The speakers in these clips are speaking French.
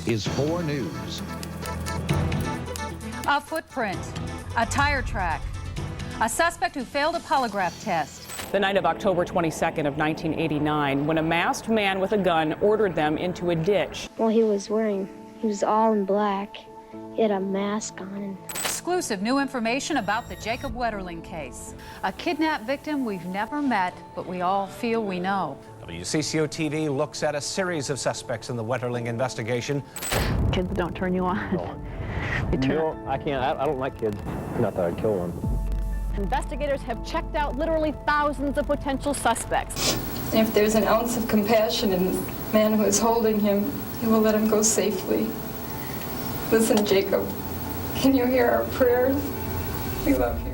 is 4 News. A footprint, a tire track, a suspect who failed a polygraph test. The night of October 22nd of 1989, when a masked man with a gun ordered them into a ditch. Well, he was all in black. He had a mask on. And Exclusive new information about the Jacob Wetterling case. A kidnapped victim we've never met, but we all feel we know. WCCO TV looks at a series of suspects in the Wetterling investigation. Kids don't turn you on. No, I can't. I don't like kids. Not that I'd kill one. Investigators have checked out literally thousands of potential suspects. And if there's an ounce of compassion in the man who is holding him, he will let him go safely. Listen, Jacob, can you hear our prayers? We love you.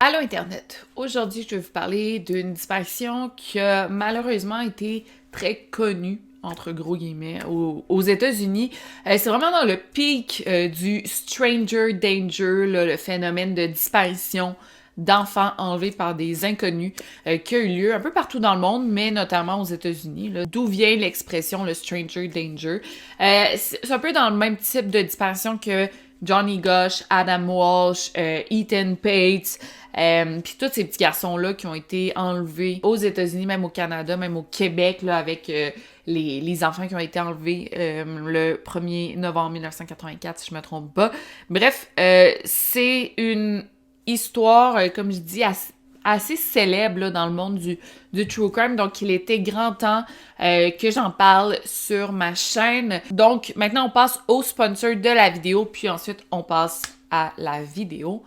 Allô Internet! Aujourd'hui, je vais vous parler d'une disparition qui a malheureusement été très connue, entre gros guillemets, aux États-Unis. C'est vraiment dans le pic du stranger danger, là, le phénomène de disparition d'enfants enlevés par des inconnus qui a eu lieu un peu partout dans le monde, mais notamment aux États-Unis. D'où vient l'expression le stranger danger? C'est un peu dans le même type de disparition que Johnny Gosch, Adam Walsh, Ethan Pate, puis tous ces petits garçons-là qui ont été enlevés aux États-Unis, même au Canada, même au Québec, là, avec les enfants qui ont été enlevés le 1er novembre 1984, si je me trompe pas. Bref, c'est une histoire, comme je dis, assez célèbre là, dans le monde du true crime. Donc, il était grand temps que j'en parle sur ma chaîne. Donc, maintenant, on passe au sponsor de la vidéo, puis ensuite, on passe à la vidéo.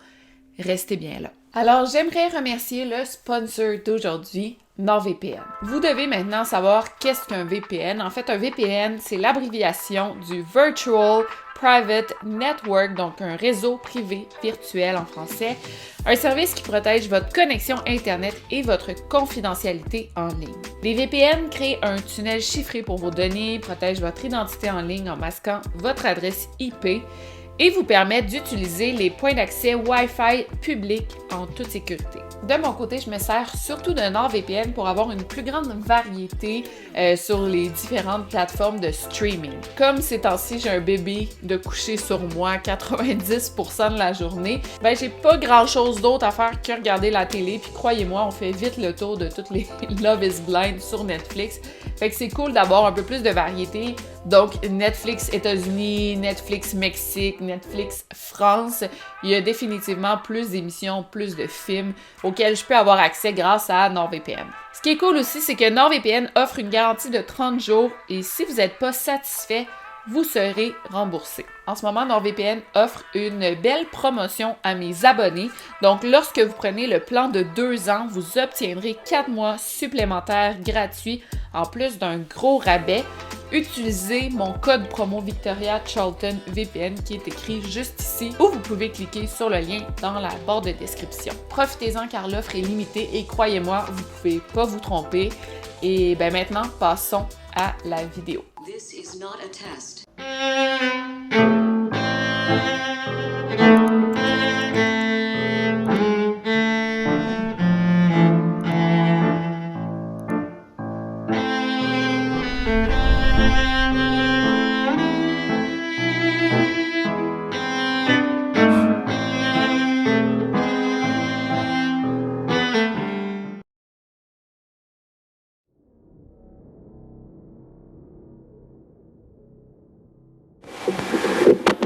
Restez bien là. Alors, j'aimerais remercier le sponsor d'aujourd'hui, NordVPN. Vous devez maintenant savoir qu'est-ce qu'un VPN. En fait, un VPN, c'est l'abréviation du Virtual Private Network, donc un réseau privé virtuel en français. Un service qui protège votre connexion Internet et votre confidentialité en ligne. Les VPN créent un tunnel chiffré pour vos données, protègent votre identité en ligne en masquant votre adresse IP et vous permettent d'utiliser les points d'accès Wi-Fi publics en toute sécurité. De mon côté, je me sers surtout de NordVPN pour avoir une plus grande variété sur les différentes plateformes de streaming. Comme ces temps-ci, j'ai un bébé de coucher sur moi 90% de la journée, ben j'ai pas grand-chose d'autre à faire que regarder la télé, puis croyez-moi, on fait vite le tour de toutes les Love is Blind sur Netflix. Fait que c'est cool d'avoir un peu plus de variété. Donc, Netflix États-Unis, Netflix Mexique, Netflix France, il y a définitivement plus d'émissions, plus de films auxquels je peux avoir accès grâce à NordVPN. Ce qui est cool aussi, c'est que NordVPN offre une garantie de 30 jours et si vous n'êtes pas satisfait, vous serez remboursé. En ce moment, NordVPN offre une belle promotion à mes abonnés. Donc, lorsque vous prenez le plan de 2 ans, vous obtiendrez 4 mois supplémentaires gratuits en plus d'un gros rabais. Utilisez mon code promo Victoria Charlton VPN qui est écrit juste ici ou vous pouvez cliquer sur le lien dans la barre de description. Profitez-en car l'offre est limitée et croyez-moi, vous pouvez pas vous tromper. Et ben maintenant, passons à la vidéo. This is not a test.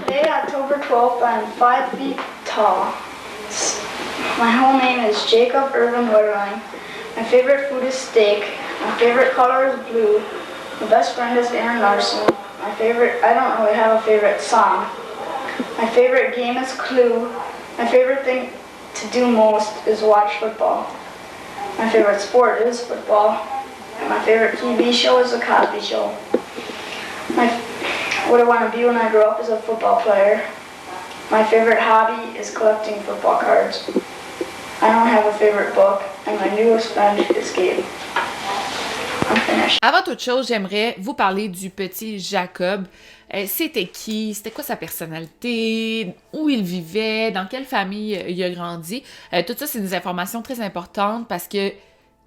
Today, October 12th, I am 5 feet tall. My whole name is Jacob Irvin Wetterling. My favorite food is steak. My favorite color is blue. My best friend is Aaron Larson. I don't really have a favorite song. My favorite game is Clue. My favorite thing to do most is watch football. My favorite sport is football. And my favorite TV show is The Cosby Show. What I want to be when I grow up is a football player. My favorite hobby is collecting football cards. I don't have a favorite book, and my newest friend is Gabe. I'm finished. Avant toute chose, j'aimerais vous parler du petit Jacob. C'était qui? C'était quoi sa personnalité? Où il vivait? Dans quelle famille il a grandi? Tout ça, c'est des informations très importantes parce que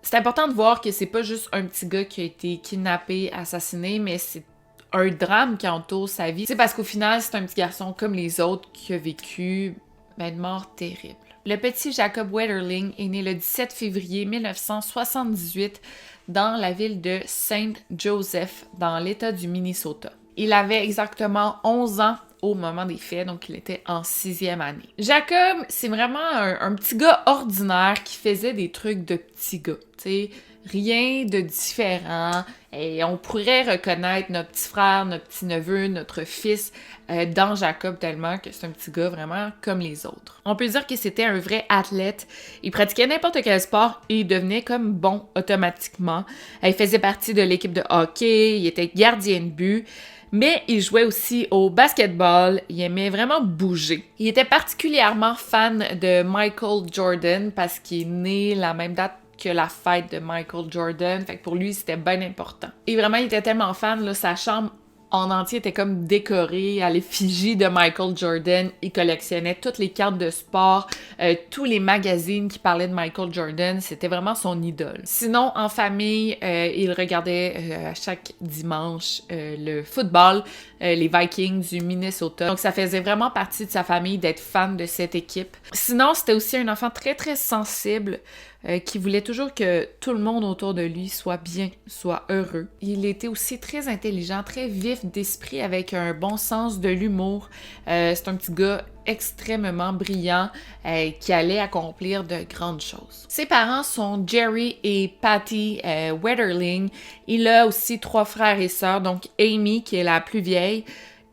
C'est important de voir que c'est pas juste un petit gars qui a été kidnappé, assassiné, mais c'est un drame qui entoure sa vie. C'est parce qu'au final, c'est un petit garçon comme les autres qui a vécu une mort terrible. Le petit Jacob Wetterling est né le 17 février 1978 dans la ville de Saint Joseph, dans l'État du Minnesota. Il avait exactement 11 ans au moment des faits, donc il était en 6e année. Jacob, c'est vraiment un petit gars ordinaire qui faisait des trucs de petit gars, tu sais, rien de différent. Et on pourrait reconnaître notre petit frère, notre petit neveu, notre fils dans Jacob tellement que c'est un petit gars vraiment comme les autres. On peut dire que c'était un vrai athlète. Il pratiquait n'importe quel sport et il devenait comme bon automatiquement. Il faisait partie de l'équipe de hockey, il était gardien de but. Mais il jouait aussi au basketball, il aimait vraiment bouger. Il était particulièrement fan de Michael Jordan parce qu'il est né la même date que la fête de Michael Jordan, fait que pour lui c'était bien important. Et vraiment il était tellement fan, là, sa chambre en entier était comme décorée à l'effigie de Michael Jordan. Il collectionnait toutes les cartes de sport, tous les magazines qui parlaient de Michael Jordan. C'était vraiment son idole. Sinon, en famille, il regardait à chaque dimanche le football, les Vikings du Minnesota. Donc, ça faisait vraiment partie de sa famille d'être fan de cette équipe. Sinon, c'était aussi un enfant très, très sensible qui voulait toujours que tout le monde autour de lui soit bien, soit heureux. Il était aussi très intelligent, très vif d'esprit avec un bon sens de l'humour. C'est un petit gars extrêmement brillant qui allait accomplir de grandes choses. Ses parents sont Jerry et Patty Wetterling. Il a aussi 3 frères et sœurs, donc Amy qui est la plus vieille,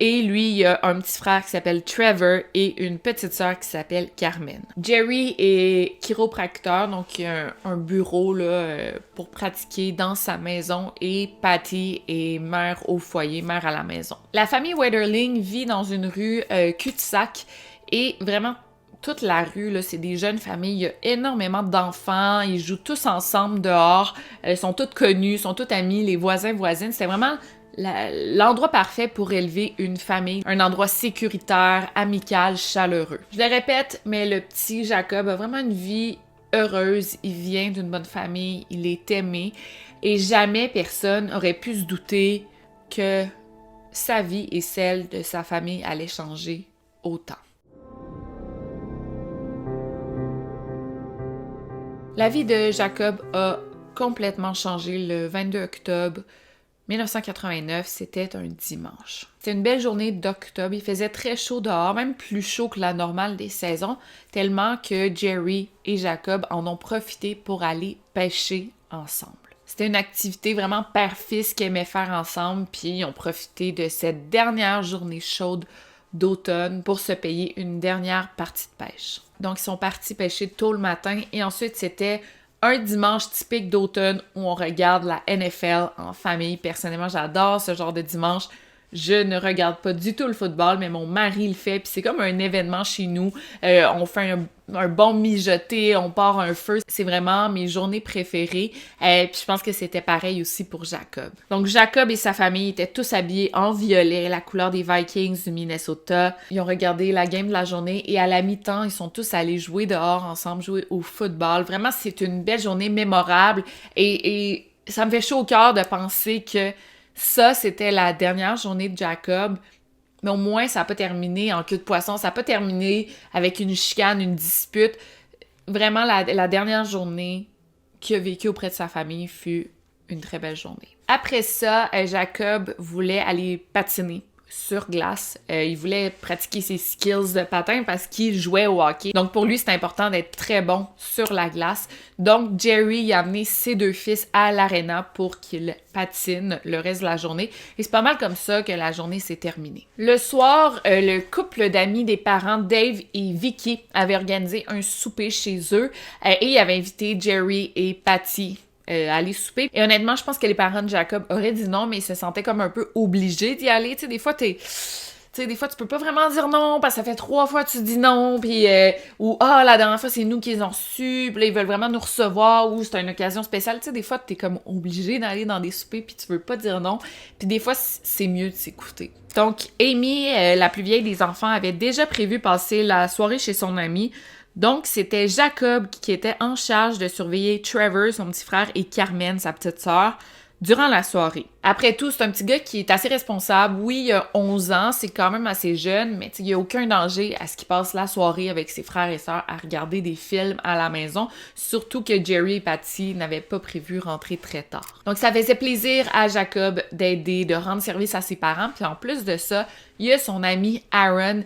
et lui, il a un petit frère qui s'appelle Trevor et une petite sœur qui s'appelle Carmen. Jerry est chiropracteur, donc il a un bureau là, pour pratiquer dans sa maison, et Patty est mère au foyer, mère à la maison. La famille Wetterling vit dans une rue cul-de-sac et vraiment toute la rue, là, c'est des jeunes familles, il y a énormément d'enfants, ils jouent tous ensemble dehors, ils sont tous connus, sont tous amis, les voisins, voisines, c'est vraiment l'endroit parfait pour élever une famille, un endroit sécuritaire, amical, chaleureux. Je le répète, mais le petit Jacob a vraiment une vie heureuse, il vient d'une bonne famille, il est aimé, et jamais personne aurait pu se douter que sa vie et celle de sa famille allaient changer autant. La vie de Jacob a complètement changé le 22 octobre 1989, c'était un dimanche. C'était une belle journée d'octobre, il faisait très chaud dehors, même plus chaud que la normale des saisons, tellement que Jerry et Jacob en ont profité pour aller pêcher ensemble. C'était une activité vraiment père-fils qu'ils aimaient faire ensemble, puis ils ont profité de cette dernière journée chaude d'automne pour se payer une dernière partie de pêche. Donc ils sont partis pêcher tôt le matin et ensuite c'était un dimanche typique d'automne où on regarde la NFL en famille. Personnellement, j'adore ce genre de dimanche. Je ne regarde pas du tout le football, mais mon mari le fait, puis c'est comme un événement chez nous. On fait un bon mijoté, on part un feu. C'est vraiment mes journées préférées. Puis je pense que c'était pareil aussi pour Jacob. Donc Jacob et sa famille étaient tous habillés en violet, la couleur des Vikings du Minnesota. Ils ont regardé la game de la journée et à la mi-temps, ils sont tous allés jouer dehors ensemble, jouer au football. Vraiment, c'est une belle journée mémorable et ça me fait chaud au cœur de penser que ça, c'était la dernière journée de Jacob, mais au moins, ça n'a pas terminé en queue de poisson, ça n'a pas terminé avec une chicane, une dispute. Vraiment, la dernière journée qu'il a vécue auprès de sa famille fut une très belle journée. Après ça, Jacob voulait aller patiner sur glace. Il voulait pratiquer ses skills de patin parce qu'il jouait au hockey. Donc pour lui, c'est important d'être très bon sur la glace. Donc Jerry a amené ses 2 fils à l'aréna pour qu'ils patinent le reste de la journée. Et c'est pas mal comme ça que la journée s'est terminée. Le soir, le couple d'amis des parents, Dave et Vicky, avaient organisé un souper chez eux et ils avaient invité Jerry et Patty aller souper. Et honnêtement, je pense que les parents de Jacob auraient dit non, mais ils se sentaient comme un peu obligés d'y aller. Tu sais, des fois, des fois, tu peux pas vraiment dire non, parce que ça fait 3 fois que tu dis non, puis ou la dernière fois, c'est nous qui les ont su, puis là, ils veulent vraiment nous recevoir, ou c'est une occasion spéciale. Tu sais, des fois, t'es comme obligé d'aller dans des soupers, puis tu veux pas dire non. Puis des fois, c'est mieux de s'écouter. Donc, Amy, la plus vieille des enfants, avait déjà prévu passer la soirée chez son amie. Donc, c'était Jacob qui était en charge de surveiller Trevor, son petit frère, et Carmen, sa petite sœur, durant la soirée. Après tout, c'est un petit gars qui est assez responsable. Oui, il a 11 ans, c'est quand même assez jeune, mais il n'y a aucun danger à ce qu'il passe la soirée avec ses frères et sœurs à regarder des films à la maison, surtout que Jerry et Patty n'avaient pas prévu rentrer très tard. Donc, ça faisait plaisir à Jacob d'aider, de rendre service à ses parents, puis en plus de ça, il y a son ami Aaron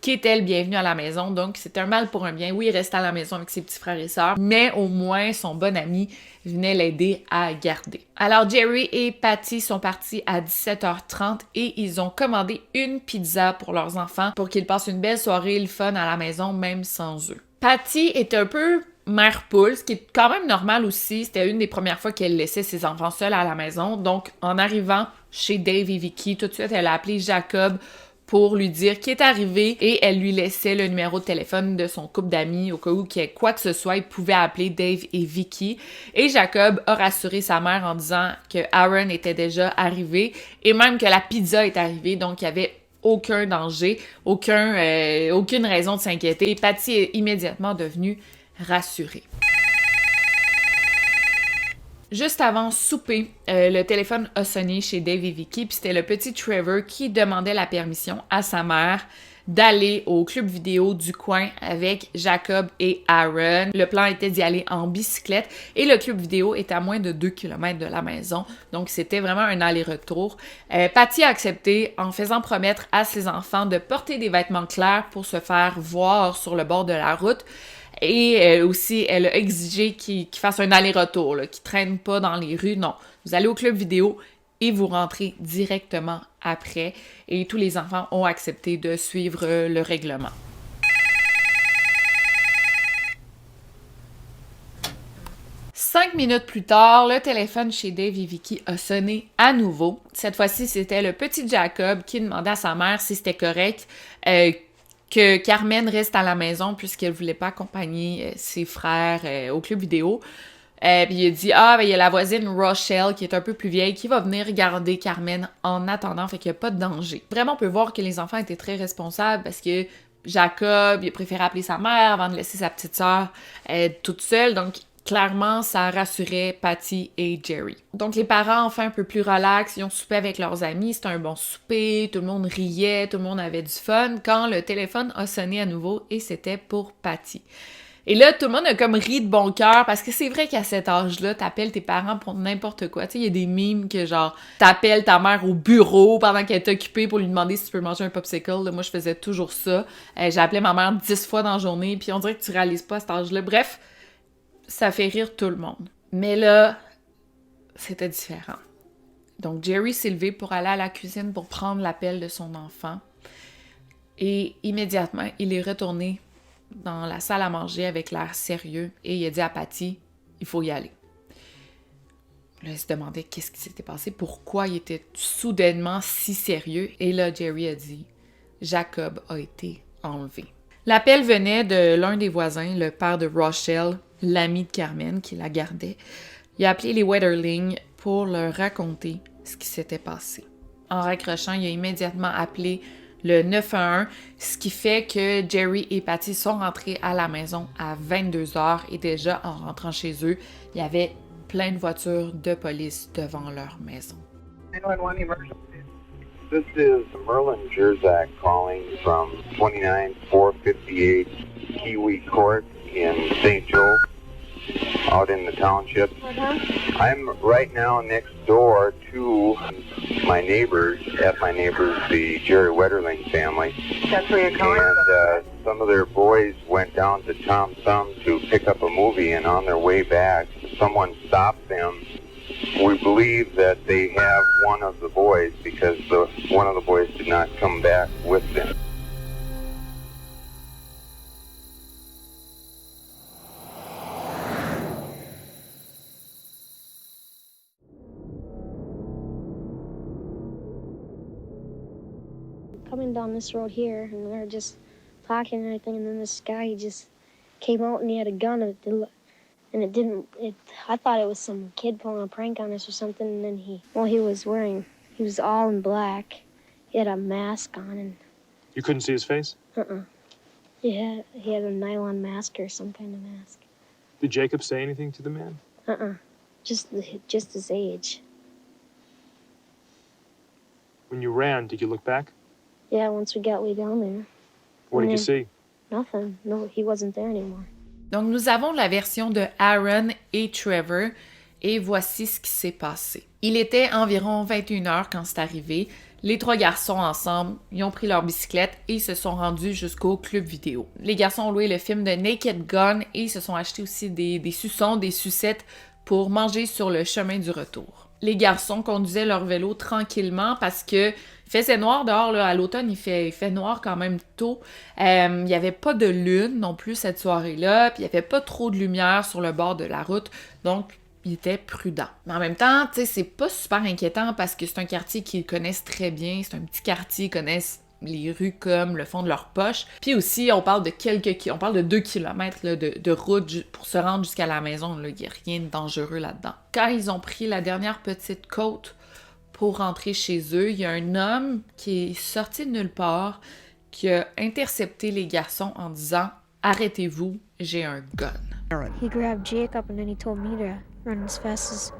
qui était le bienvenu à la maison, donc c'était un mal pour un bien. Oui, il restait à la maison avec ses petits frères et sœurs, mais au moins son bon ami venait l'aider à garder. Alors Jerry et Patty sont partis à 17h30 et ils ont commandé une pizza pour leurs enfants pour qu'ils passent une belle soirée, le fun à la maison, même sans eux. Patty est un peu mère poule, ce qui est quand même normal aussi. C'était une des premières fois qu'elle laissait ses enfants seuls à la maison, donc en arrivant chez Dave et Vicky, tout de suite elle a appelé Jacob pour lui dire qu'il est arrivé et elle lui laissait le numéro de téléphone de son couple d'amis au cas où qu'il y ait quoi que ce soit, il pouvait appeler Dave et Vicky. Et Jacob a rassuré sa mère en disant que Aaron était déjà arrivé et même que la pizza est arrivée, donc il y avait aucun danger, aucune raison de s'inquiéter. Et Patty est immédiatement devenue rassurée. Juste avant souper, le téléphone a sonné chez Dave et Vicky, puis c'était le petit Trevor qui demandait la permission à sa mère d'aller au club vidéo du coin avec Jacob et Aaron. Le plan était d'y aller en bicyclette et le club vidéo est à moins de 2 km de la maison, donc c'était vraiment un aller-retour. Patty a accepté en faisant promettre à ses enfants de porter des vêtements clairs pour se faire voir sur le bord de la route. Et aussi, elle a exigé qu'ils fassent un aller-retour, qu'ils ne traînent pas dans les rues. Non, vous allez au club vidéo et vous rentrez directement après. Et tous les enfants ont accepté de suivre le règlement. Cinq minutes plus tard, le téléphone chez Dave et Vicky a sonné à nouveau. Cette fois-ci, c'était le petit Jacob qui demandait à sa mère si c'était correct que Carmen reste à la maison puisqu'elle voulait pas accompagner ses frères au club vidéo. Puis il a dit il y a la voisine Rochelle qui est un peu plus vieille qui va venir garder Carmen en attendant, fait qu'il n'y a pas de danger. Vraiment, on peut voir que les enfants étaient très responsables parce que Jacob, il a préféré appeler sa mère avant de laisser sa petite sœur toute seule, donc clairement, ça rassurait Patty et Jerry. Donc, les parents, enfin un peu plus relax, ils ont soupé avec leurs amis. C'était un bon souper, tout le monde riait, tout le monde avait du fun quand le téléphone a sonné à nouveau et c'était pour Patty. Et là, tout le monde a comme ri de bon cœur parce que c'est vrai qu'à cet âge-là, t'appelles tes parents pour n'importe quoi. Tu sais, il y a des mimes que genre, t'appelles ta mère au bureau pendant qu'elle est occupée pour lui demander si tu peux manger un popsicle. Là, moi, je faisais toujours ça. J'appelais ma mère 10 fois dans la journée puis on dirait que tu réalises pas à cet âge-là. Bref, ça fait rire tout le monde. Mais là, c'était différent. Donc, Jerry s'est levé pour aller à la cuisine pour prendre l'appel de son enfant. Et immédiatement, il est retourné dans la salle à manger avec l'air sérieux et il a dit à Patty, il faut y aller. Là, il se demandait qu'est-ce qui s'était passé, pourquoi il était soudainement si sérieux. Et là, Jerry a dit, Jacob a été enlevé. L'appel venait de l'un des voisins, le père de Rochelle, l'ami de Carmen qui la gardait. Il a appelé les Wetterling pour leur raconter ce qui s'était passé. En raccrochant, il a immédiatement appelé le 911, ce qui fait que Jerry et Patty sont rentrés à la maison à 22h et déjà en rentrant chez eux, il y avait plein de voitures de police devant leur maison. 911 emergency. This is Merlin Jerzak calling from 29458 Kiwi Court in St. Joe, out in the township. I'm right now next door to my neighbors, the Jerry Wetterling family. That's where you're calling And some of their boys went down to Tom Thumb to pick up a movie, and on their way back, someone stopped them. We believe that they have one of the boys because one of the boys did not come back with them. Coming down this road here, and we were just talking and everything, and then this guy just came out and he had a gun, I thought it was some kid pulling a prank on us or something, and then he was all in black. He had a mask on, and... You couldn't see his face? Uh-uh. Yeah, he had a nylon mask or some kind of mask. Did Jacob say anything to the man? Just his age. When you ran, did you look back? Yeah, once we got way down there. What did you see? Nothing. No, he wasn't there anymore. Donc, nous avons la version de Aaron et Trevor, et voici ce qui s'est passé. Il était environ 21h quand c'est arrivé. Les trois garçons ensemble, ils ont pris leur bicyclette et se sont rendus jusqu'au club vidéo. Les garçons ont loué le film de Naked Gun et se sont achetés aussi des suçons, des sucettes pour manger sur le chemin du retour. Les garçons conduisaient leur vélo tranquillement parce que il faisait noir dehors, là, à l'automne, il fait noir quand même tôt. Il n'y avait pas de lune non plus cette soirée-là, puis il n'y avait pas trop de lumière sur le bord de la route, donc il était prudent. Mais en même temps, tu sais, c'est pas super inquiétant parce que c'est un quartier qu'ils connaissent très bien, c'est un petit quartier, ils connaissent les rues comme le fond de leur poche. Puis aussi, on parle de 2 kilomètres là, de route pour se rendre jusqu'à la maison. Il n'y a rien de dangereux là-dedans. Quand ils ont pris la dernière petite côte pour rentrer chez eux, il y a un homme qui est sorti de nulle part, qui a intercepté les garçons en disant « Arrêtez-vous, j'ai un gun ». He grabbed Jacob and then he told me to run as fast as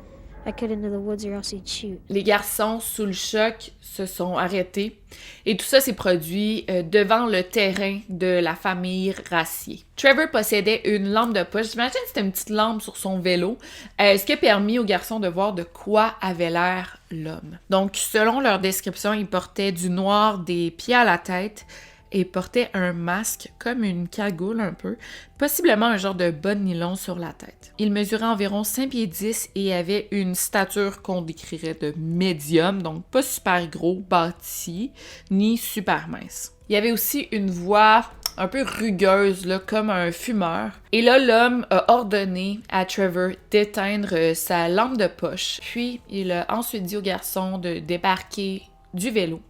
I could into the woods or else he'd shoot. Les garçons, sous le choc, se sont arrêtés. Et tout ça s'est produit devant le terrain de la famille Rassier. Trevor possédait une lampe de poche. J'imagine que c'était une petite lampe sur son vélo. Ce qui a permis aux garçons de voir de quoi avait l'air l'homme. Donc, selon leur description, il portait du noir des pieds à la tête et portait un masque, comme une cagoule un peu, possiblement un genre de bas de nylon sur la tête. Il mesurait environ 5 pieds 10 et avait une stature qu'on décrirait de médium, donc pas super gros, bâti, ni super mince. Il y avait aussi une voix un peu rugueuse, là, comme un fumeur. Et là, l'homme a ordonné à Trevor d'éteindre sa lampe de poche. Puis, il a ensuite dit au garçon de débarquer du vélo,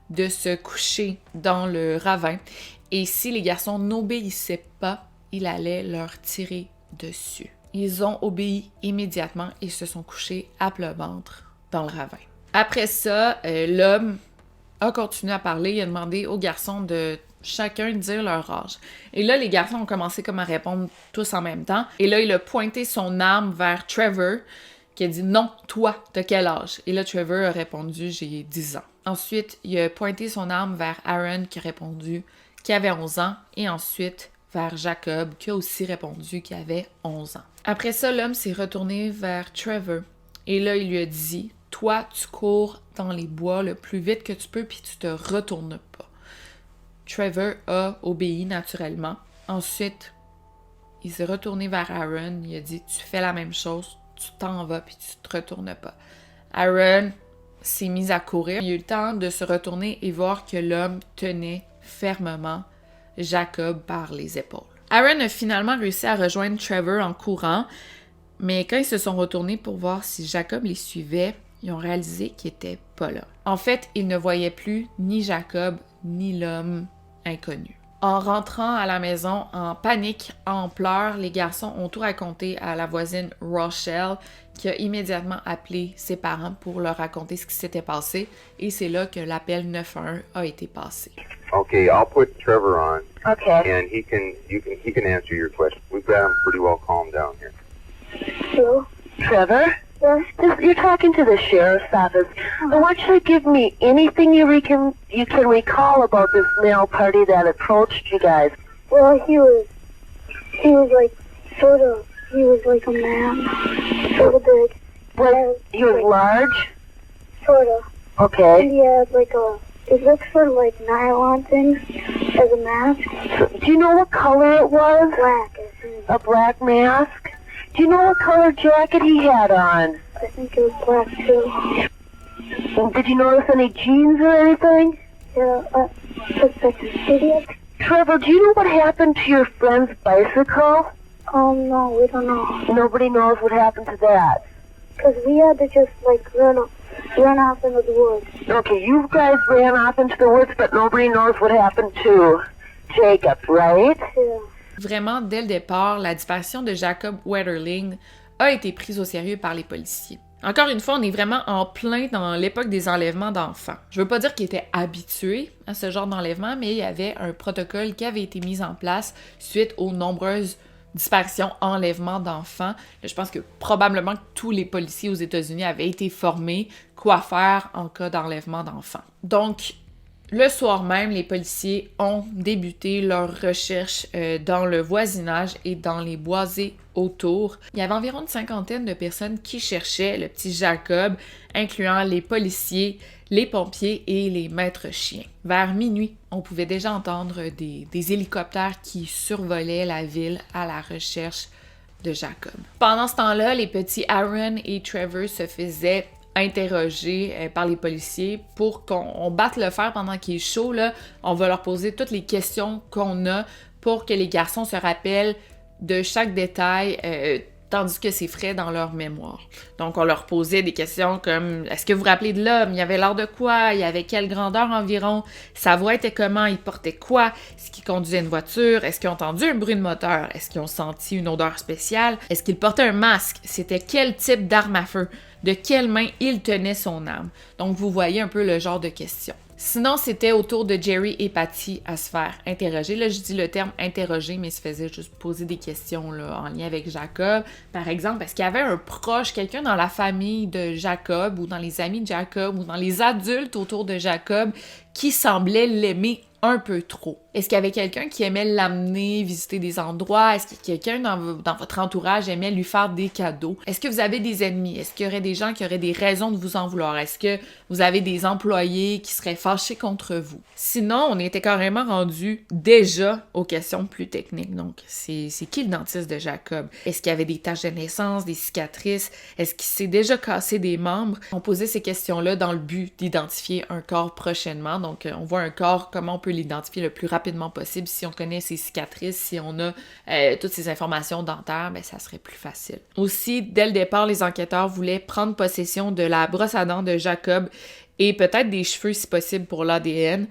de se coucher dans le ravin, et si les garçons n'obéissaient pas, il allait leur tirer dessus. Ils ont obéi immédiatement et se sont couchés à plat ventre dans le ravin. Après ça, l'homme a continué à parler, il a demandé aux garçons de chacun dire leur âge. Et là, les garçons ont commencé comme à répondre tous en même temps, et là, il a pointé son arme vers Trevor, qui a dit « Non, toi, t'as quel âge? » Et là, Trevor a répondu « J'ai 10 ans. » Ensuite, il a pointé son arme vers Aaron, qui a répondu qu'il avait 11 ans. Et ensuite, vers Jacob, qui a aussi répondu qu'il avait 11 ans. Après ça, l'homme s'est retourné vers Trevor. Et là, il lui a dit « Toi, tu cours dans les bois le plus vite que tu peux, puis tu te retournes pas. » Trevor a obéi naturellement. Ensuite, il s'est retourné vers Aaron. Il a dit « Tu fais la même chose. Tu t'en vas, puis tu te retournes pas. » Aaron s'est mis à courir. Il a eu le temps de se retourner et voir que l'homme tenait fermement Jacob par les épaules. Aaron a finalement réussi à rejoindre Trevor en courant, mais quand ils se sont retournés pour voir si Jacob les suivait, ils ont réalisé qu'il était pas là. En fait, ils ne voyaient plus ni Jacob ni l'homme inconnu. En rentrant à la maison en panique, en pleurs, les garçons ont tout raconté à la voisine Rochelle, qui a immédiatement appelé ses parents pour leur raconter ce qui s'était passé, et c'est là que l'appel 911 a été passé. Okay, I'll put Trevor on. Okay. And he can answer your question. We've got him pretty well calmed down here. Hello? Trevor? Yeah? You're talking to the sheriff's office. I want you to give me anything you can recall about this male party that approached you guys. Well, he was like a man, sort of big. Well, he was large? Sort of. Okay. And he had it looks sort of like nylon things as a mask. Do you know what color it was? Black, I think. A black mask? Do you know what color jacket he had on? I think it was black too. Did you notice any jeans or anything? Yeah, looks like an idiot. Trevor, do you know what happened to your friend's bicycle? No, we don't know. Nobody knows what happened to that. Because we had to just run off into the woods. Okay, you guys ran off into the woods, but nobody knows what happened to Jacob, right? Yeah. Vraiment, dès le départ, la disparition de Jacob Wetterling a été prise au sérieux par les policiers. Encore une fois, on est vraiment en plein dans l'époque des enlèvements d'enfants. Je veux pas dire qu'ils étaient habitués à ce genre d'enlèvement, mais il y avait un protocole qui avait été mis en place suite aux nombreuses disparitions, enlèvements d'enfants. Je pense que probablement que tous les policiers aux États-Unis avaient été formés quoi faire en cas d'enlèvement d'enfants. Donc, le soir même, les policiers ont débuté leur recherche dans le voisinage et dans les boisés autour. Il y avait environ une cinquantaine de personnes qui cherchaient le petit Jacob, incluant les policiers, les pompiers et les maîtres chiens. Vers minuit, on pouvait déjà entendre des hélicoptères qui survolaient la ville à la recherche de Jacob. Pendant ce temps-là, les petits Aaron et Trevor se faisaient interroger par les policiers pour qu'on batte le fer pendant qu'il est chaud. Là, on va leur poser toutes les questions qu'on a pour que les garçons se rappellent de chaque détail, tandis que c'est frais dans leur mémoire. Donc, on leur posait des questions comme « Est-ce que vous vous rappelez de l'homme? Il avait l'air de quoi? Il avait quelle grandeur environ? Sa voix était comment? Il portait quoi? Est-ce qu'il conduisait une voiture? Est-ce qu'ils ont entendu un bruit de moteur? Est-ce qu'ils ont senti une odeur spéciale? Est-ce qu'il portait un masque? C'était quel type d'arme à feu? De quelle main il tenait son arme? » Donc, vous voyez un peu le genre de questions. Sinon, c'était au tour de Jerry et Patty à se faire interroger. Là, je dis le terme « interroger », mais il se faisait juste poser des questions là, en lien avec Jacob. Par exemple, est-ce qu'il y avait un proche, quelqu'un dans la famille de Jacob ou dans les amis de Jacob ou dans les adultes autour de Jacob qui semblait l'aimer un peu trop? Est-ce qu'il y avait quelqu'un qui aimait l'amener visiter des endroits? Est-ce que quelqu'un dans votre entourage aimait lui faire des cadeaux? Est-ce que vous avez des ennemis? Est-ce qu'il y aurait des gens qui auraient des raisons de vous en vouloir? Est-ce que vous avez des employés qui seraient fâchés contre vous? Sinon, on était carrément rendu déjà aux questions plus techniques. Donc, c'est qui le dentiste de Jacob? Est-ce qu'il y avait des taches de naissance, des cicatrices? Est-ce qu'il s'est déjà cassé des membres? On posait ces questions-là dans le but d'identifier un corps prochainement. Donc, on voit un corps, comment on peut l'identifier le plus rapidement possible. Si on connaît ses cicatrices, si on a toutes ces informations dentaires, ben ça serait plus facile. Aussi, dès le départ, les enquêteurs voulaient prendre possession de la brosse à dents de Jacob et peut-être des cheveux si possible pour l'ADN,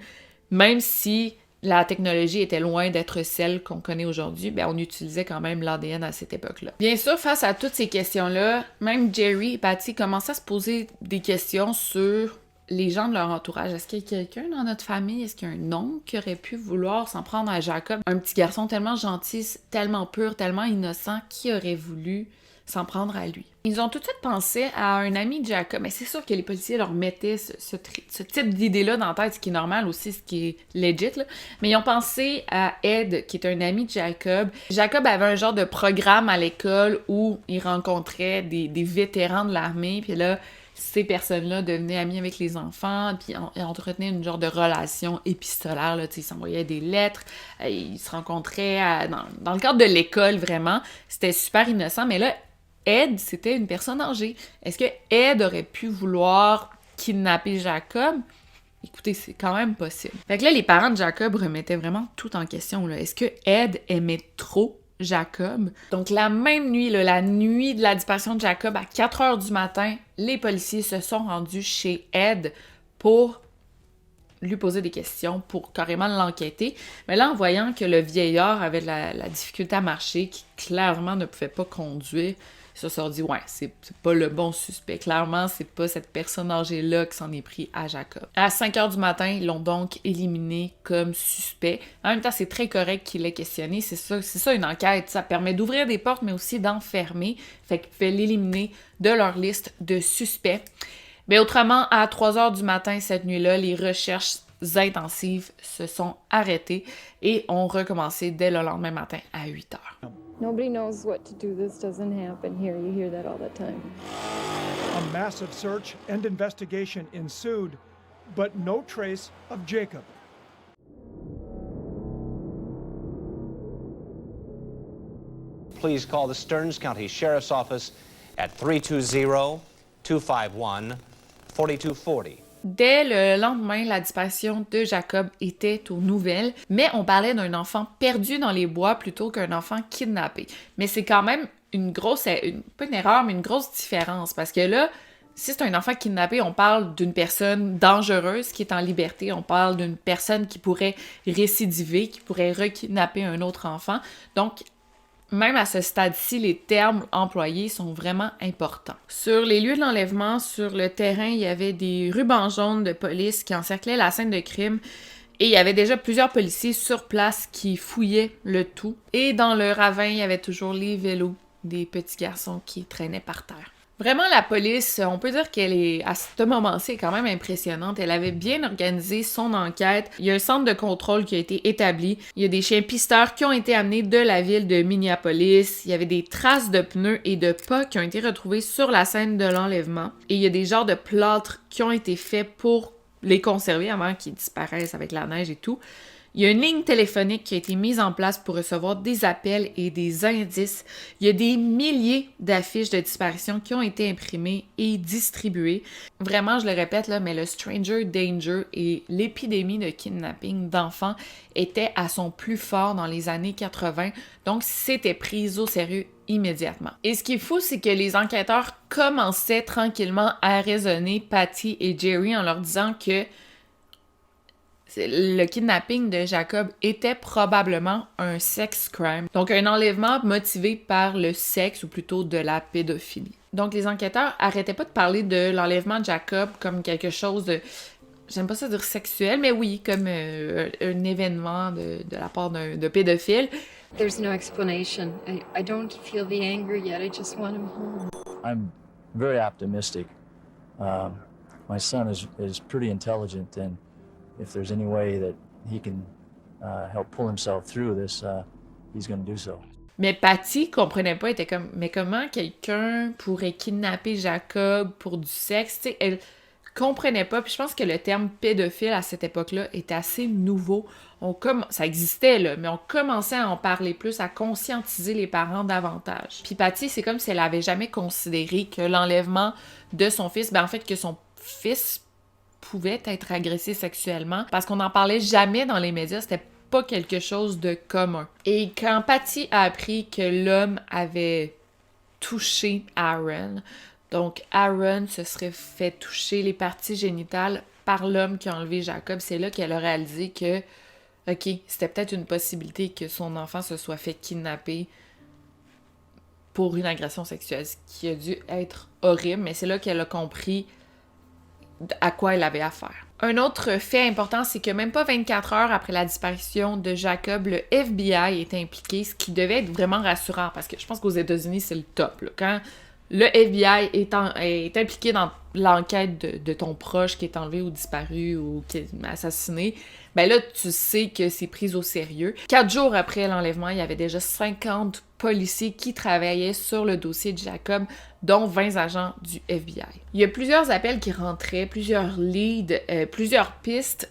même si la technologie était loin d'être celle qu'on connaît aujourd'hui, ben on utilisait quand même l'ADN à cette époque-là. Bien sûr, face à toutes ces questions-là, même Jerry et Patty commençaient à se poser des questions sur les gens de leur entourage. Est-ce qu'il y a quelqu'un dans notre famille? Est-ce qu'il y a un oncle qui aurait pu vouloir s'en prendre à Jacob? Un petit garçon tellement gentil, tellement pur, tellement innocent, qui aurait voulu s'en prendre à lui? Ils ont tout de suite pensé à un ami de Jacob, mais c'est sûr que les policiers leur mettaient ce type d'idée-là dans la tête, ce qui est normal aussi, ce qui est legit, là. Mais ils ont pensé à Ed, qui est un ami de Jacob. Jacob avait un genre de programme à l'école où il rencontrait des vétérans de l'armée, puis là, ces personnes-là devenaient amies avec les enfants, puis ils entretenaient une genre de relation épistolaire, là, ils s'envoyaient des lettres, ils se rencontraient dans le cadre de l'école, vraiment. C'était super innocent, mais là, Ed, c'était une personne âgée. Est-ce que Ed aurait pu vouloir kidnapper Jacob? Écoutez, c'est quand même possible. Fait que là, les parents de Jacob remettaient vraiment tout en question, là. Est-ce que Ed aimait trop Jacob? Donc, la même nuit, là, la nuit de la disparition de Jacob, à 4h du matin, les policiers se sont rendus chez Ed pour lui poser des questions, pour carrément l'enquêter. Mais là, en voyant que le vieillard avait de la difficulté à marcher, qui clairement ne pouvait pas conduire, ils se sont dit, ouais, c'est pas le bon suspect. Clairement, c'est pas cette personne âgée-là qui s'en est pris à Jacob. À 5h du matin, ils l'ont donc éliminé comme suspect. En même temps, c'est très correct qu'il l'ait questionné. C'est ça une enquête. Ça permet d'ouvrir des portes, mais aussi d'enfermer. Fait qu'ils pouvaient l'éliminer de leur liste de suspects. Mais autrement, à 3h du matin, cette nuit-là, les recherches intensives se sont arrêtées et ont recommencé dès le lendemain matin à 8h. Nobody knows what to do. This doesn't happen here. You hear that all the time. A massive search and investigation ensued, but no trace of Jacob. Please call the Stearns County Sheriff's Office at 320-251-4240. Dès le lendemain, la disparition de Jacob était aux nouvelles, mais on parlait d'un enfant perdu dans les bois plutôt qu'un enfant kidnappé. Mais c'est quand même pas une erreur, mais une grosse différence, parce que là, si c'est un enfant kidnappé, on parle d'une personne dangereuse qui est en liberté, on parle d'une personne qui pourrait récidiver, qui pourrait rekidnapper un autre enfant. Donc, Même à ce stade-ci, les termes employés sont vraiment importants. Sur les lieux de l'enlèvement, sur le terrain, il y avait des rubans jaunes de police qui encerclaient la scène de crime et il y avait déjà plusieurs policiers sur place qui fouillaient le tout. Et dans le ravin, il y avait toujours les vélos des petits garçons qui traînaient par terre. Vraiment, la police, on peut dire qu'elle est, à ce moment-ci, quand même impressionnante. Elle avait bien organisé son enquête. Il y a un centre de contrôle qui a été établi. Il y a des chiens pisteurs qui ont été amenés de la ville de Minneapolis. Il y avait des traces de pneus et de pas qui ont été retrouvées sur la scène de l'enlèvement. Et il y a des genres de plâtres qui ont été faits pour les conserver avant qu'ils disparaissent avec la neige et tout. Il y a une ligne téléphonique qui a été mise en place pour recevoir des appels et des indices. Il y a des milliers d'affiches de disparition qui ont été imprimées et distribuées. Vraiment, je le répète là, mais le stranger danger et l'épidémie de kidnapping d'enfants était à son plus fort dans les années 80, donc c'était pris au sérieux immédiatement. Et ce qui est fou, c'est que les enquêteurs commençaient tranquillement à raisonner Patty et Jerry en leur disant que le kidnapping de Jacob était probablement un sex crime, donc un enlèvement motivé par le sexe ou plutôt de la pédophilie. Donc les enquêteurs arrêtaient pas de parler de l'enlèvement de Jacob comme quelque chose de, j'aime pas ça dire sexuel, mais oui, comme un événement de la part de pédophile. There's no explanation. I don't feel the anger yet. I just want him home. I'm very optimistic. My son is pretty intelligent, and if there's any way that he can help pull himself through this, he's going to do so. Mais Patty comprenait pas, était comme, mais comment quelqu'un pourrait kidnapper Jacob pour du sexe? Tu sais, elle comprenait pas, puis je pense que le terme pédophile à cette époque-là était assez nouveau. Ça existait, là, mais on commençait à en parler plus, à conscientiser les parents davantage. Puis Patty, c'est comme si elle avait jamais considéré que l'enlèvement de son fils, en fait, que son fils pouvait être agressé sexuellement, parce qu'on n'en parlait jamais dans les médias, c'était pas quelque chose de commun. Et quand Patty a appris que l'homme avait touché Aaron, donc Aaron se serait fait toucher les parties génitales par l'homme qui a enlevé Jacob, c'est là qu'elle a réalisé que, ok, c'était peut-être une possibilité que son enfant se soit fait kidnapper pour une agression sexuelle, ce qui a dû être horrible, mais c'est là qu'elle a compris à quoi elle avait affaire. Un autre fait important, c'est que même pas 24 heures après la disparition de Jacob, le FBI est impliqué, ce qui devait être vraiment rassurant, parce que je pense qu'aux États-Unis, c'est le top, là. Quand le FBI est impliqué dans l'enquête de ton proche qui est enlevé ou disparu ou qui est assassiné, ben là, tu sais que c'est pris au sérieux. 4 jours après l'enlèvement, il y avait déjà 50 policiers qui travaillaient sur le dossier de Jacob, dont 20 agents du FBI. Il y a plusieurs appels qui rentraient, plusieurs leads, plusieurs pistes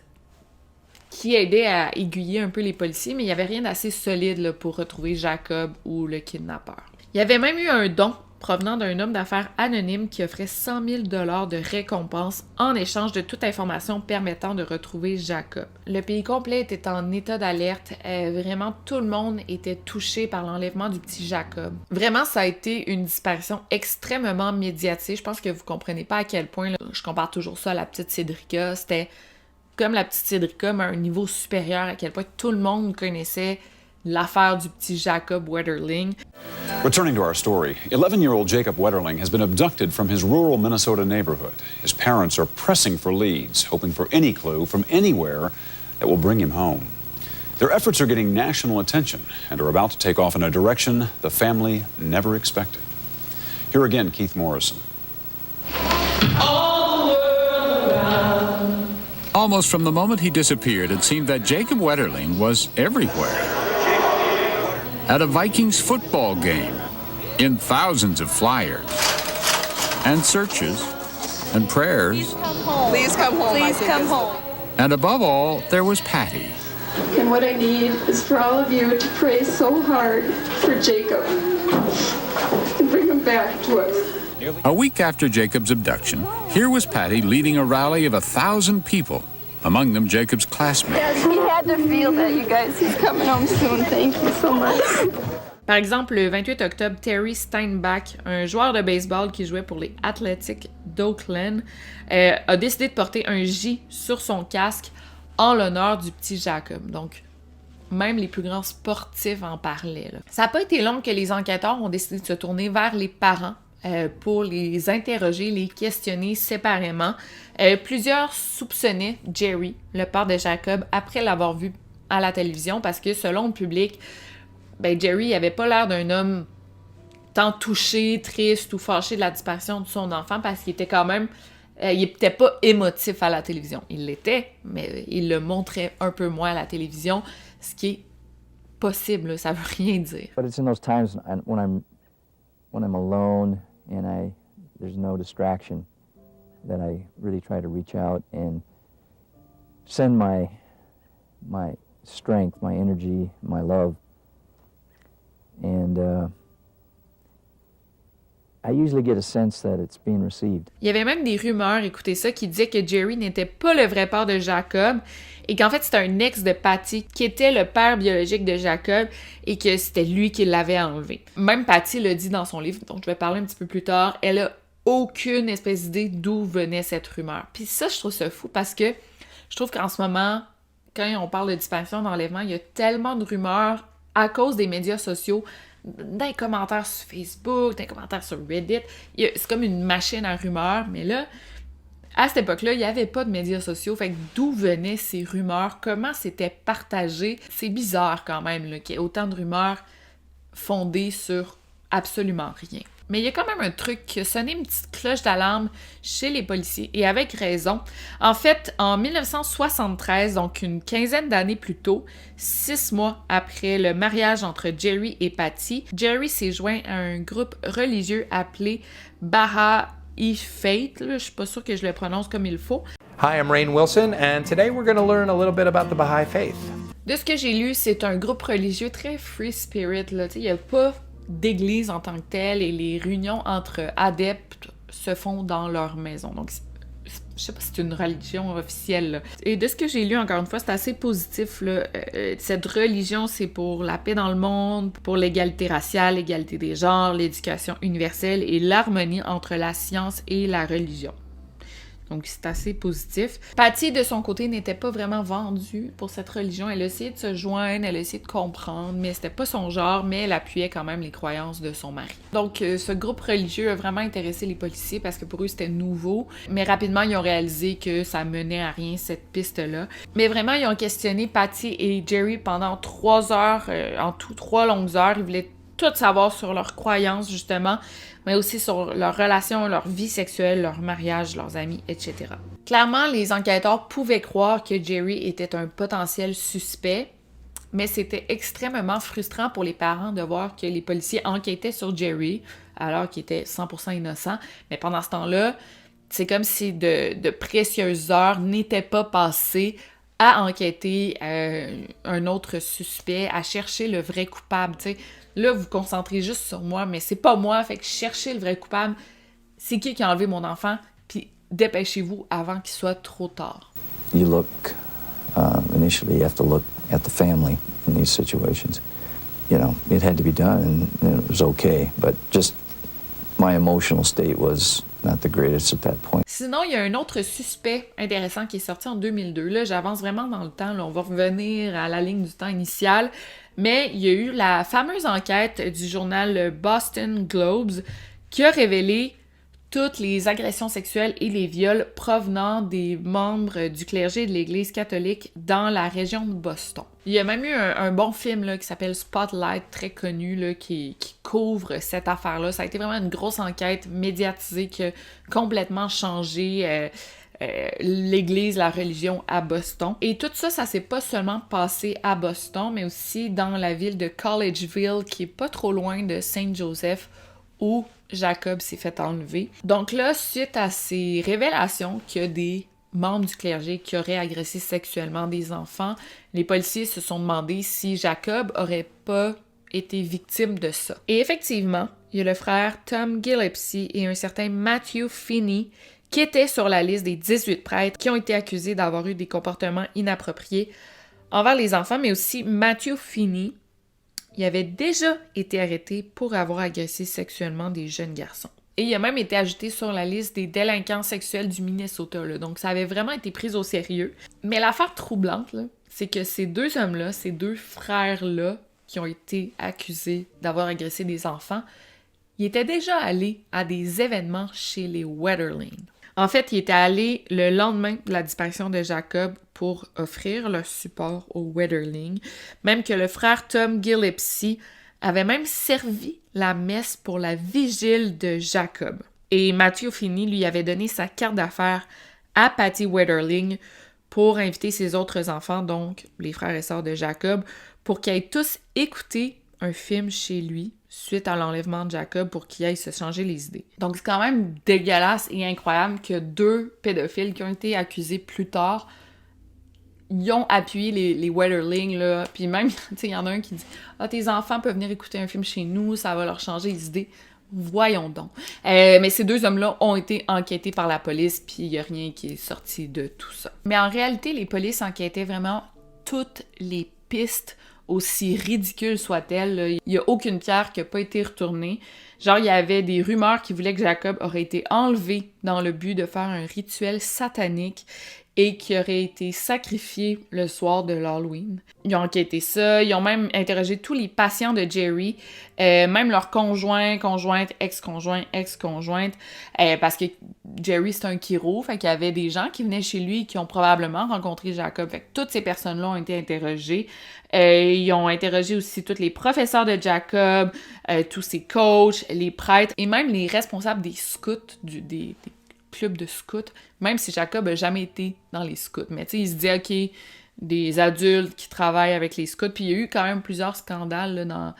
qui aidaient à aiguiller un peu les policiers, mais il n'y avait rien d'assez solide là, pour retrouver Jacob ou le kidnappeur. Il y avait même eu un don provenant d'un homme d'affaires anonyme qui offrait 100 000 $ de récompense en échange de toute information permettant de retrouver Jacob. Le pays complet était en état d'alerte. Vraiment, tout le monde était touché par l'enlèvement du petit Jacob. Vraiment, ça a été une disparition extrêmement médiatique. Je pense que vous comprenez pas à quel point, là, je compare toujours ça à la petite Cédrica. C'était comme la petite Cédrica, mais à un niveau supérieur, à quel point tout le monde connaissait l'affaire du petit Jacob Wetterling. Returning to our story, 11-year-old Jacob Wetterling has been abducted from his rural Minnesota neighborhood. His parents are pressing for leads, hoping for any clue from anywhere that will bring him home. Their efforts are getting national attention and are about to take off in a direction the family never expected. Here again, Keith Morrison. Almost from the moment he disappeared, it seemed that Jacob Wetterling was everywhere. At a Vikings football game, in thousands of flyers, and searches, and prayers. Please come home. Please come home. And above all, there was Patty. And what I need is for all of you to pray so hard for Jacob and bring him back to us. A week after Jacob's abduction, here was Patty leading a rally of 1,000 people, among them Jacob's classmates. Yes, he had to feel that, you guys. He's coming home soon. Thank you so much. Par exemple, le 28 octobre, Terry Steinbach, un joueur de baseball qui jouait pour les Athletics d'Oakland, a décidé de porter un J sur son casque en l'honneur du petit Jacob. Donc, Même les plus grands sportifs en parlaient, là. Ça n'a pas été long que les enquêteurs ont décidé de se tourner vers les parents pour les interroger, les questionner séparément. Plusieurs soupçonnaient Jerry, le père de Jacob, après l'avoir vu à la télévision, parce que selon le public, Jerry avait pas l'air d'un homme tant touché, triste ou fâché de la disparition de son enfant, parce qu'il était quand même... il n'était pas émotif à la télévision. Il l'était, mais il le montrait un peu moins à la télévision, ce qui est possible, là, ça veut rien dire. But it's in those times when I'm alone and there's no distraction that I really try to reach out and send my strength, my energy, my love. And I usually get a sense that it's being received. Il y avait même des rumeurs, écoutez ça, qui disaient que Jerry n'était pas le vrai père de Jacob et qu'en fait c'était un ex de Patty qui était le père biologique de Jacob et que c'était lui qui l'avait enlevé. Même Patty le dit dans son livre, dont je vais parler un petit peu plus tard, elle a aucune espèce d'idée d'où venait cette rumeur. Puis ça, je trouve ça fou parce que je trouve qu'en ce moment, quand on parle de disparition, d'enlèvement, il y a tellement de rumeurs à cause des médias sociaux, dans les commentaires sur Facebook, dans les commentaires sur Reddit. C'est comme une machine à rumeurs, mais là, à cette époque-là, il n'y avait pas de médias sociaux. Fait que d'où venaient ces rumeurs? Comment c'était partagé? C'est bizarre quand même là, qu'il y ait autant de rumeurs fondées sur absolument rien. Mais il y a quand même un truc qui a sonné une petite cloche d'alarme chez les policiers, et avec raison. En fait, en 1973, donc une quinzaine d'années plus tôt, 6 mois après le mariage entre Jerry et Patty, Jerry s'est joint à un groupe religieux appelé Baha'i Faith. Je suis pas sûre que je le prononce comme il faut. Hi, I'm Rainn Wilson, and today we're going to learn a little bit about the Baha'i Faith. De ce que j'ai lu, c'est un groupe religieux très free spirit. Il n'y a pas d'église en tant que telle et les réunions entre adeptes se font dans leur maison. Donc, je sais pas si c'est une religion officielle, là. Et de ce que j'ai lu, encore une fois, c'est assez positif, là. Cette religion, c'est pour la paix dans le monde, pour l'égalité raciale, l'égalité des genres, l'éducation universelle et l'harmonie entre la science et la religion. Donc, c'est assez positif. Patty, de son côté, n'était pas vraiment vendue pour cette religion. Elle a essayé de se joindre, elle a essayé de comprendre, mais c'était pas son genre, mais elle appuyait quand même les croyances de son mari. Donc, ce groupe religieux a vraiment intéressé les policiers parce que pour eux, c'était nouveau. Mais rapidement, ils ont réalisé que ça menait à rien, cette piste-là. Mais vraiment, ils ont questionné Patty et Jerry pendant 3 heures, en tout 3 longues heures. Ils voulaient tout savoir sur leurs croyances, justement, mais aussi sur leurs relations, leur vie sexuelle, leur mariage, leurs amis, etc. Clairement, les enquêteurs pouvaient croire que Jerry était un potentiel suspect, mais c'était extrêmement frustrant pour les parents de voir que les policiers enquêtaient sur Jerry, alors qu'il était 100% innocent. Mais pendant ce temps-là, c'est comme si de précieuses heures n'étaient pas passées à enquêter un autre suspect, à chercher le vrai coupable, tu sais. Là, vous vous concentrez juste sur moi, mais c'est pas moi, fait que cherchez le vrai coupable. C'est qui a enlevé mon enfant? Puis dépêchez-vous avant qu'il soit trop tard. You look, initially you have to look at the family in these situations. You know, it had to be done and it was okay, but just my emotional state was not the greatest at that point. Sinon, il y a un autre suspect intéressant qui est sorti en 2002. Là, j'avance vraiment dans le temps. Là, on va revenir à la ligne du temps initiale. Mais il y a eu la fameuse enquête du journal Boston Globes qui a révélé toutes les agressions sexuelles et les viols provenant des membres du clergé de l'Église catholique dans la région de Boston. Il y a même eu un bon film là, qui s'appelle Spotlight, très connu, là, qui couvre cette affaire-là. Ça a été vraiment une grosse enquête médiatisée qui a complètement changé l'Église, la religion à Boston. Et tout ça, ça s'est pas seulement passé à Boston, mais aussi dans la ville de Collegeville, qui est pas trop loin de Saint Joseph, où Jacob s'est fait enlever. Donc là, suite à ces révélations qu'il y a des membres du clergé qui auraient agressé sexuellement des enfants, les policiers se sont demandé si Jacob aurait pas été victime de ça. Et effectivement, il y a le frère Tom Gillespie et un certain Matthew Finney qui étaient sur la liste des 18 prêtres qui ont été accusés d'avoir eu des comportements inappropriés envers les enfants, mais aussi Matthew Finney, il avait déjà été arrêté pour avoir agressé sexuellement des jeunes garçons. Et il a même été ajouté sur la liste des délinquants sexuels du Minnesota, là. Donc ça avait vraiment été pris au sérieux. Mais l'affaire troublante, là, c'est que ces deux hommes-là, ces deux frères-là, qui ont été accusés d'avoir agressé des enfants, ils étaient déjà allés à des événements chez les Wetterling. En fait, ils étaient allés le lendemain de la disparition de Jacob pour offrir leur support aux Wetterling, même que le frère Tom Gillespie avait même servi la messe pour la vigile de Jacob. Et Matthew Finney lui avait donné sa carte d'affaires à Patty Wetterling pour inviter ses autres enfants, donc les frères et sœurs de Jacob, pour qu'ils aillent tous écouter un film chez lui suite à l'enlèvement de Jacob pour qu'ils aillent se changer les idées. Donc c'est quand même dégueulasse et incroyable que deux pédophiles qui ont été accusés plus tard, ils ont appuyé les Wetterling, là, puis même, tu sais, il y en a un qui dit « Ah, tes enfants peuvent venir écouter un film chez nous, ça va leur changer les idées. » Voyons donc. Mais ces deux hommes-là ont été enquêtés par la police, puis il n'y a rien qui est sorti de tout ça. Mais en réalité, les polices enquêtaient vraiment toutes les pistes, aussi ridicules soient-elles. Il n'y a aucune pierre qui n'a pas été retournée. Genre, il y avait des rumeurs qui voulaient que Jacob aurait été enlevé dans le but de faire un rituel satanique et qui aurait été sacrifié le soir de l'Halloween. Ils ont enquêté ça, ils ont même interrogé tous les patients de Jerry, même leurs conjoints, conjointes, ex-conjointes, parce que Jerry, c'est un chiro, fait qu'il y avait des gens qui venaient chez lui qui ont probablement rencontré Jacob. Fait que toutes ces personnes-là ont été interrogées. Ils ont interrogé aussi tous les professeurs de Jacob, tous ses coachs, les prêtres et même les responsables des scouts, des club de scouts, même si Jacob n'a jamais été dans les scouts. Mais tu sais, il se dit, OK, des adultes qui travaillent avec les scouts, puis il y a eu quand même plusieurs scandales là,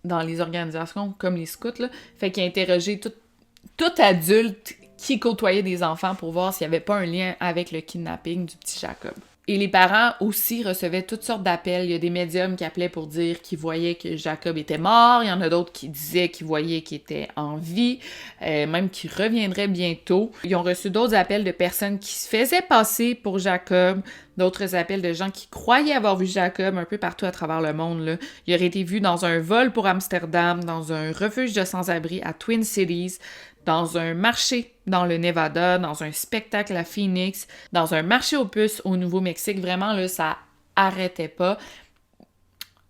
dans les organisations comme les scouts, là. Fait qu'il a interrogé tout adulte qui côtoyait des enfants pour voir s'il n'y avait pas un lien avec le kidnapping du petit Jacob. Et les parents aussi recevaient toutes sortes d'appels. Il y a des médiums qui appelaient pour dire qu'ils voyaient que Jacob était mort. Il y en a d'autres qui disaient qu'ils voyaient qu'il était en vie, même qu'il reviendrait bientôt. Ils ont reçu d'autres appels de personnes qui se faisaient passer pour Jacob, d'autres appels de gens qui croyaient avoir vu Jacob un peu partout à travers le monde, là. Il aurait été vu dans un vol pour Amsterdam, dans un refuge de sans-abri à Twin Cities, dans un marché dans le Nevada, dans un spectacle à Phoenix, dans un marché aux puces au Nouveau-Mexique. Vraiment, là, ça arrêtait pas.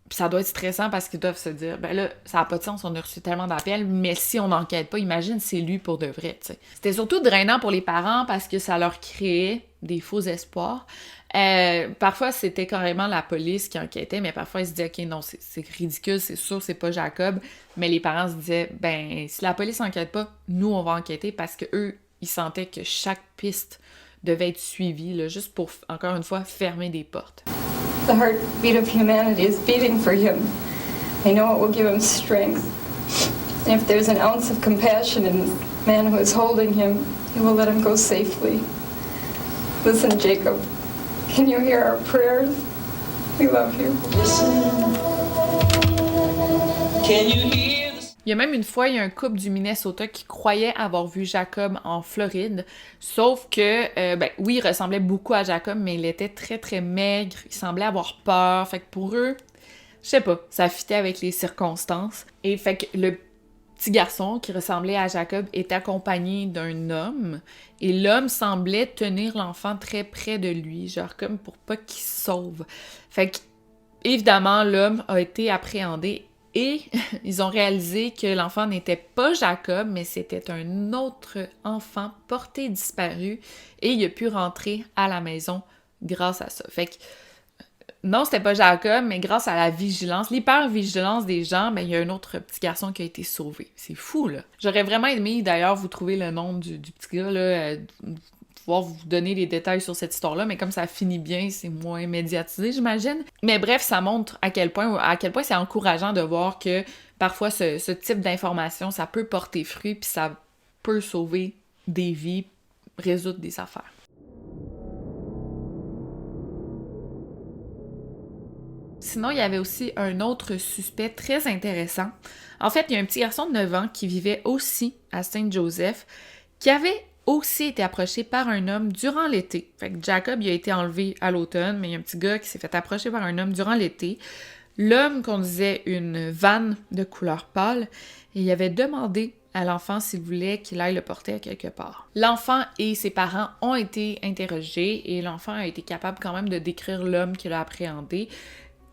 Puis ça doit être stressant parce qu'ils doivent se dire, ben là, ça n'a pas de sens, on a reçu tellement d'appels, mais si on n'enquête pas, imagine, c'est lui pour de vrai, tu sais. C'était surtout drainant pour les parents parce que ça leur créait des faux espoirs. Parfois, c'était carrément la police qui enquêtait, mais parfois, ils se disaient, OK, non, c'est ridicule, c'est sûr, c'est pas Jacob. Mais les parents se disaient, ben, si la police enquête pas, nous, on va enquêter parce que eux, ils sentaient que chaque piste devait être suivie, là, juste pour, encore une fois, fermer des portes. The heartbeat of humanity is beating for him. I know it will give him strength. And if there's an ounce of compassion in the man who is holding him, he will let him go safely. Listen, Jacob, can you hear our prayers? We love you. Can you hear the... Il y a même une fois, il y a un couple du Minnesota qui croyait avoir vu Jacob en Floride, sauf que, oui, il ressemblait beaucoup à Jacob, mais il était très, très maigre, il semblait avoir peur, fait que pour eux, je sais pas, ça fitait avec les circonstances, et fait que le petit garçon qui ressemblait à Jacob était accompagné d'un homme, et l'homme semblait tenir l'enfant très près de lui, genre comme pour pas qu'il se sauve. Fait que, évidemment, l'homme a été appréhendé et ils ont réalisé que l'enfant n'était pas Jacob, mais c'était un autre enfant porté disparu et il a pu rentrer à la maison grâce à ça. Fait que non, c'était pas Jacob, mais grâce à la vigilance, l'hyper-vigilance des gens, ben il y a un autre petit garçon qui a été sauvé. C'est fou, là. J'aurais vraiment aimé, d'ailleurs, vous trouver le nom du petit gars, là, pouvoir vous donner les détails sur cette histoire-là, mais comme ça finit bien, c'est moins médiatisé, j'imagine. Mais bref, ça montre à quel point c'est encourageant de voir que parfois ce type d'information, ça peut porter fruit, puis ça peut sauver des vies, résoudre des affaires. Sinon, il y avait aussi un autre suspect très intéressant. En fait, il y a un petit garçon de 9 ans qui vivait aussi à Saint-Joseph, qui avait aussi été approché par un homme durant l'été. Fait que Jacob, il a été enlevé à l'automne, mais il y a un petit gars qui s'est fait approcher par un homme durant l'été. L'homme conduisait une vanne de couleur pâle et il avait demandé à l'enfant s'il voulait qu'il aille le porter à quelque part. L'enfant et ses parents ont été interrogés et l'enfant a été capable quand même de décrire l'homme qu'il a appréhendé.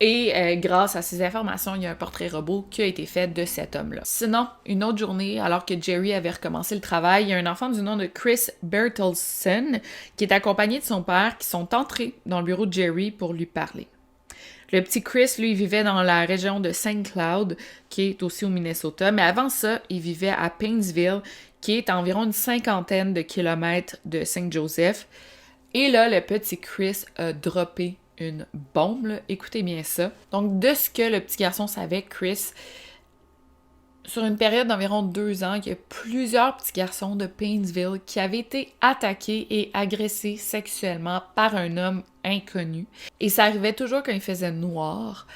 Et grâce à ces informations, il y a un portrait robot qui a été fait de cet homme-là. Sinon, une autre journée, alors que Jerry avait recommencé le travail, il y a un enfant du nom de Chris Bertelsen qui est accompagné de son père qui sont entrés dans le bureau de Jerry pour lui parler. Le petit Chris, lui, vivait dans la région de St. Cloud, qui est aussi au Minnesota, mais avant ça, il vivait à Painesville, qui est à environ une 50aine de kilomètres de Saint-Joseph. Et là, le petit Chris a droppé une bombe, là. Écoutez bien ça. Donc, de ce que le petit garçon savait, Chris, sur une période d'environ 2 ans, il y a plusieurs petits garçons de Painesville qui avaient été attaqués et agressés sexuellement par un homme inconnu. Et ça arrivait toujours quand il faisait noir.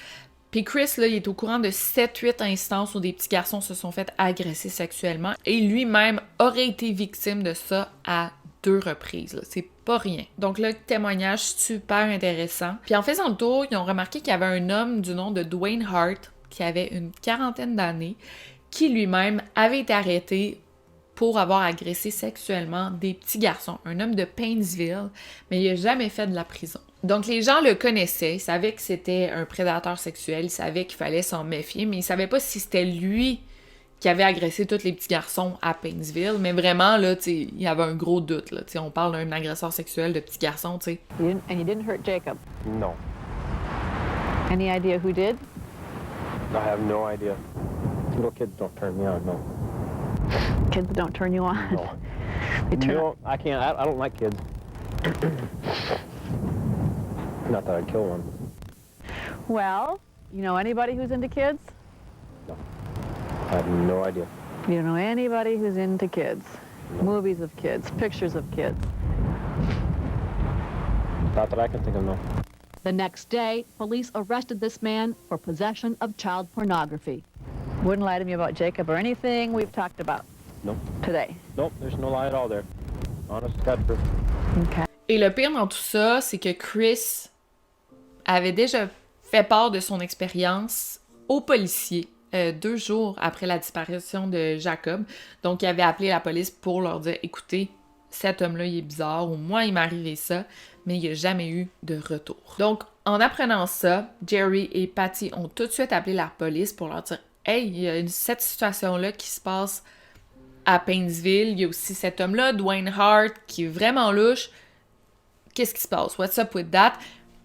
Puis Chris, là, il est au courant de 7-8 instances où des petits garçons se sont fait agresser sexuellement et lui-même aurait été victime de ça à 2 reprises, là. C'est pas rien. Donc là, témoignage super intéressant. Puis en faisant le tour, ils ont remarqué qu'il y avait un homme du nom de Dwayne Hart qui avait une 40aine d'années qui lui-même avait été arrêté pour avoir agressé sexuellement des petits garçons. Un homme de Painesville, mais il n'a jamais fait de la prison. Donc les gens le connaissaient, ils savaient que c'était un prédateur sexuel, ils savaient qu'il fallait s'en méfier, mais ils ne savaient pas si c'était lui qui avait agressé tous les petits garçons à Painesville, mais vraiment, là, tu sais, il y avait un gros doute, là, tu sais, on parle d'un agresseur sexuel de petits garçons, tu sais. And you didn't hurt Jacob? No. Any idea who did? I have no idea. Little kids don't turn me on, no. Kids don't turn you on? No. They turn No, I can't. I don't like kids. Not that I'd kill one. Well, you know anybody who's into kids? No. I have no idea. You don't know anybody who's into kids? No. Movies of kids, pictures of kids? Not that I can think of, no. The next day, police arrested this man for possession of child pornography. Wouldn't lie to me about Jacob or anything we've talked about. Nope. Today. Nope, there's no lie at all there. Honest to God, truth. Okay. Et le pire dans tout ça, c'est que Chris avait déjà fait part de son expérience aux policiers 2 jours après la disparition de Jacob. Donc, il avait appelé la police pour leur dire « Écoutez, cet homme-là, il est bizarre, ou moi, il m'est arrivé ça, mais il n'y a jamais eu de retour. » Donc, en apprenant ça, Jerry et Patty ont tout de suite appelé la police pour leur dire « Hey, il y a cette situation-là qui se passe à Painesville. Il y a aussi cet homme-là, Dwayne Hart, qui est vraiment louche. Qu'est-ce qui se passe? What's up with that? »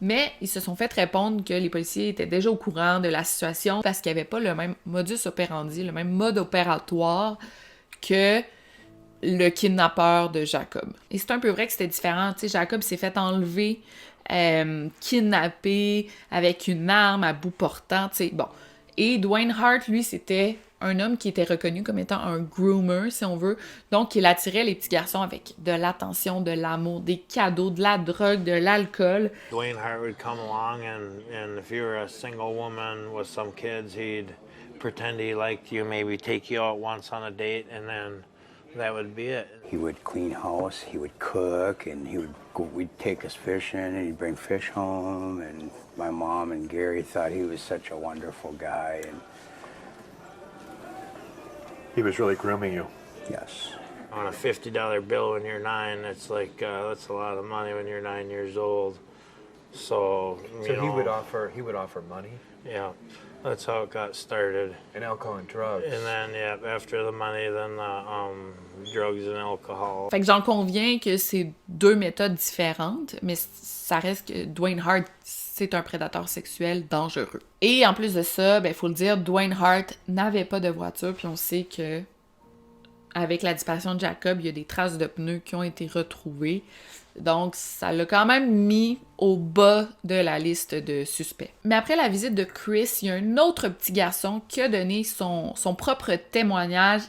Mais ils se sont fait répondre que les policiers étaient déjà au courant de la situation parce qu'il n'y avait pas le même modus operandi, le même mode opératoire que le kidnappeur de Jacob. Et c'est un peu vrai que c'était différent. Tu sais, Jacob s'est fait enlever, kidnappé avec une arme à bout portant, tu sais, bon. Et Dwayne Hart, lui, c'était un homme qui était reconnu comme étant un groomer, si on veut. Donc, il attirait les petits garçons avec de l'attention, de l'amour, des cadeaux, de la drogue, de l'alcool. Dwayne Hart would come along and if you were a single woman with some kids, he'd pretend he liked you, maybe take you out once on a date, and then that would be it. He would clean house, he would cook, and we'd take us fishing, and he'd bring fish home, and my mom and Gary thought he was such a wonderful guy. And he was really grooming you. Yes. On a $50 bill when you're 9, it's like that's a lot of money when you're 9 years old. So you know, he would offer money. Yeah, that's how it got started. And alcohol and drugs. And then yeah, after the money, then the drugs and alcohol. Fait que j'en conviens que c'est 2 méthodes différentes, mais ça reste que Dwayne Hart, c'est un prédateur sexuel dangereux. Et en plus de ça, ben faut le dire, Dwayne Hart n'avait pas de voiture, puis on sait que avec la disparition de Jacob, il y a des traces de pneus qui ont été retrouvées. Donc, ça l'a quand même mis au bas de la liste de suspects. Mais après la visite de Chris, il y a un autre petit garçon qui a donné son propre témoignage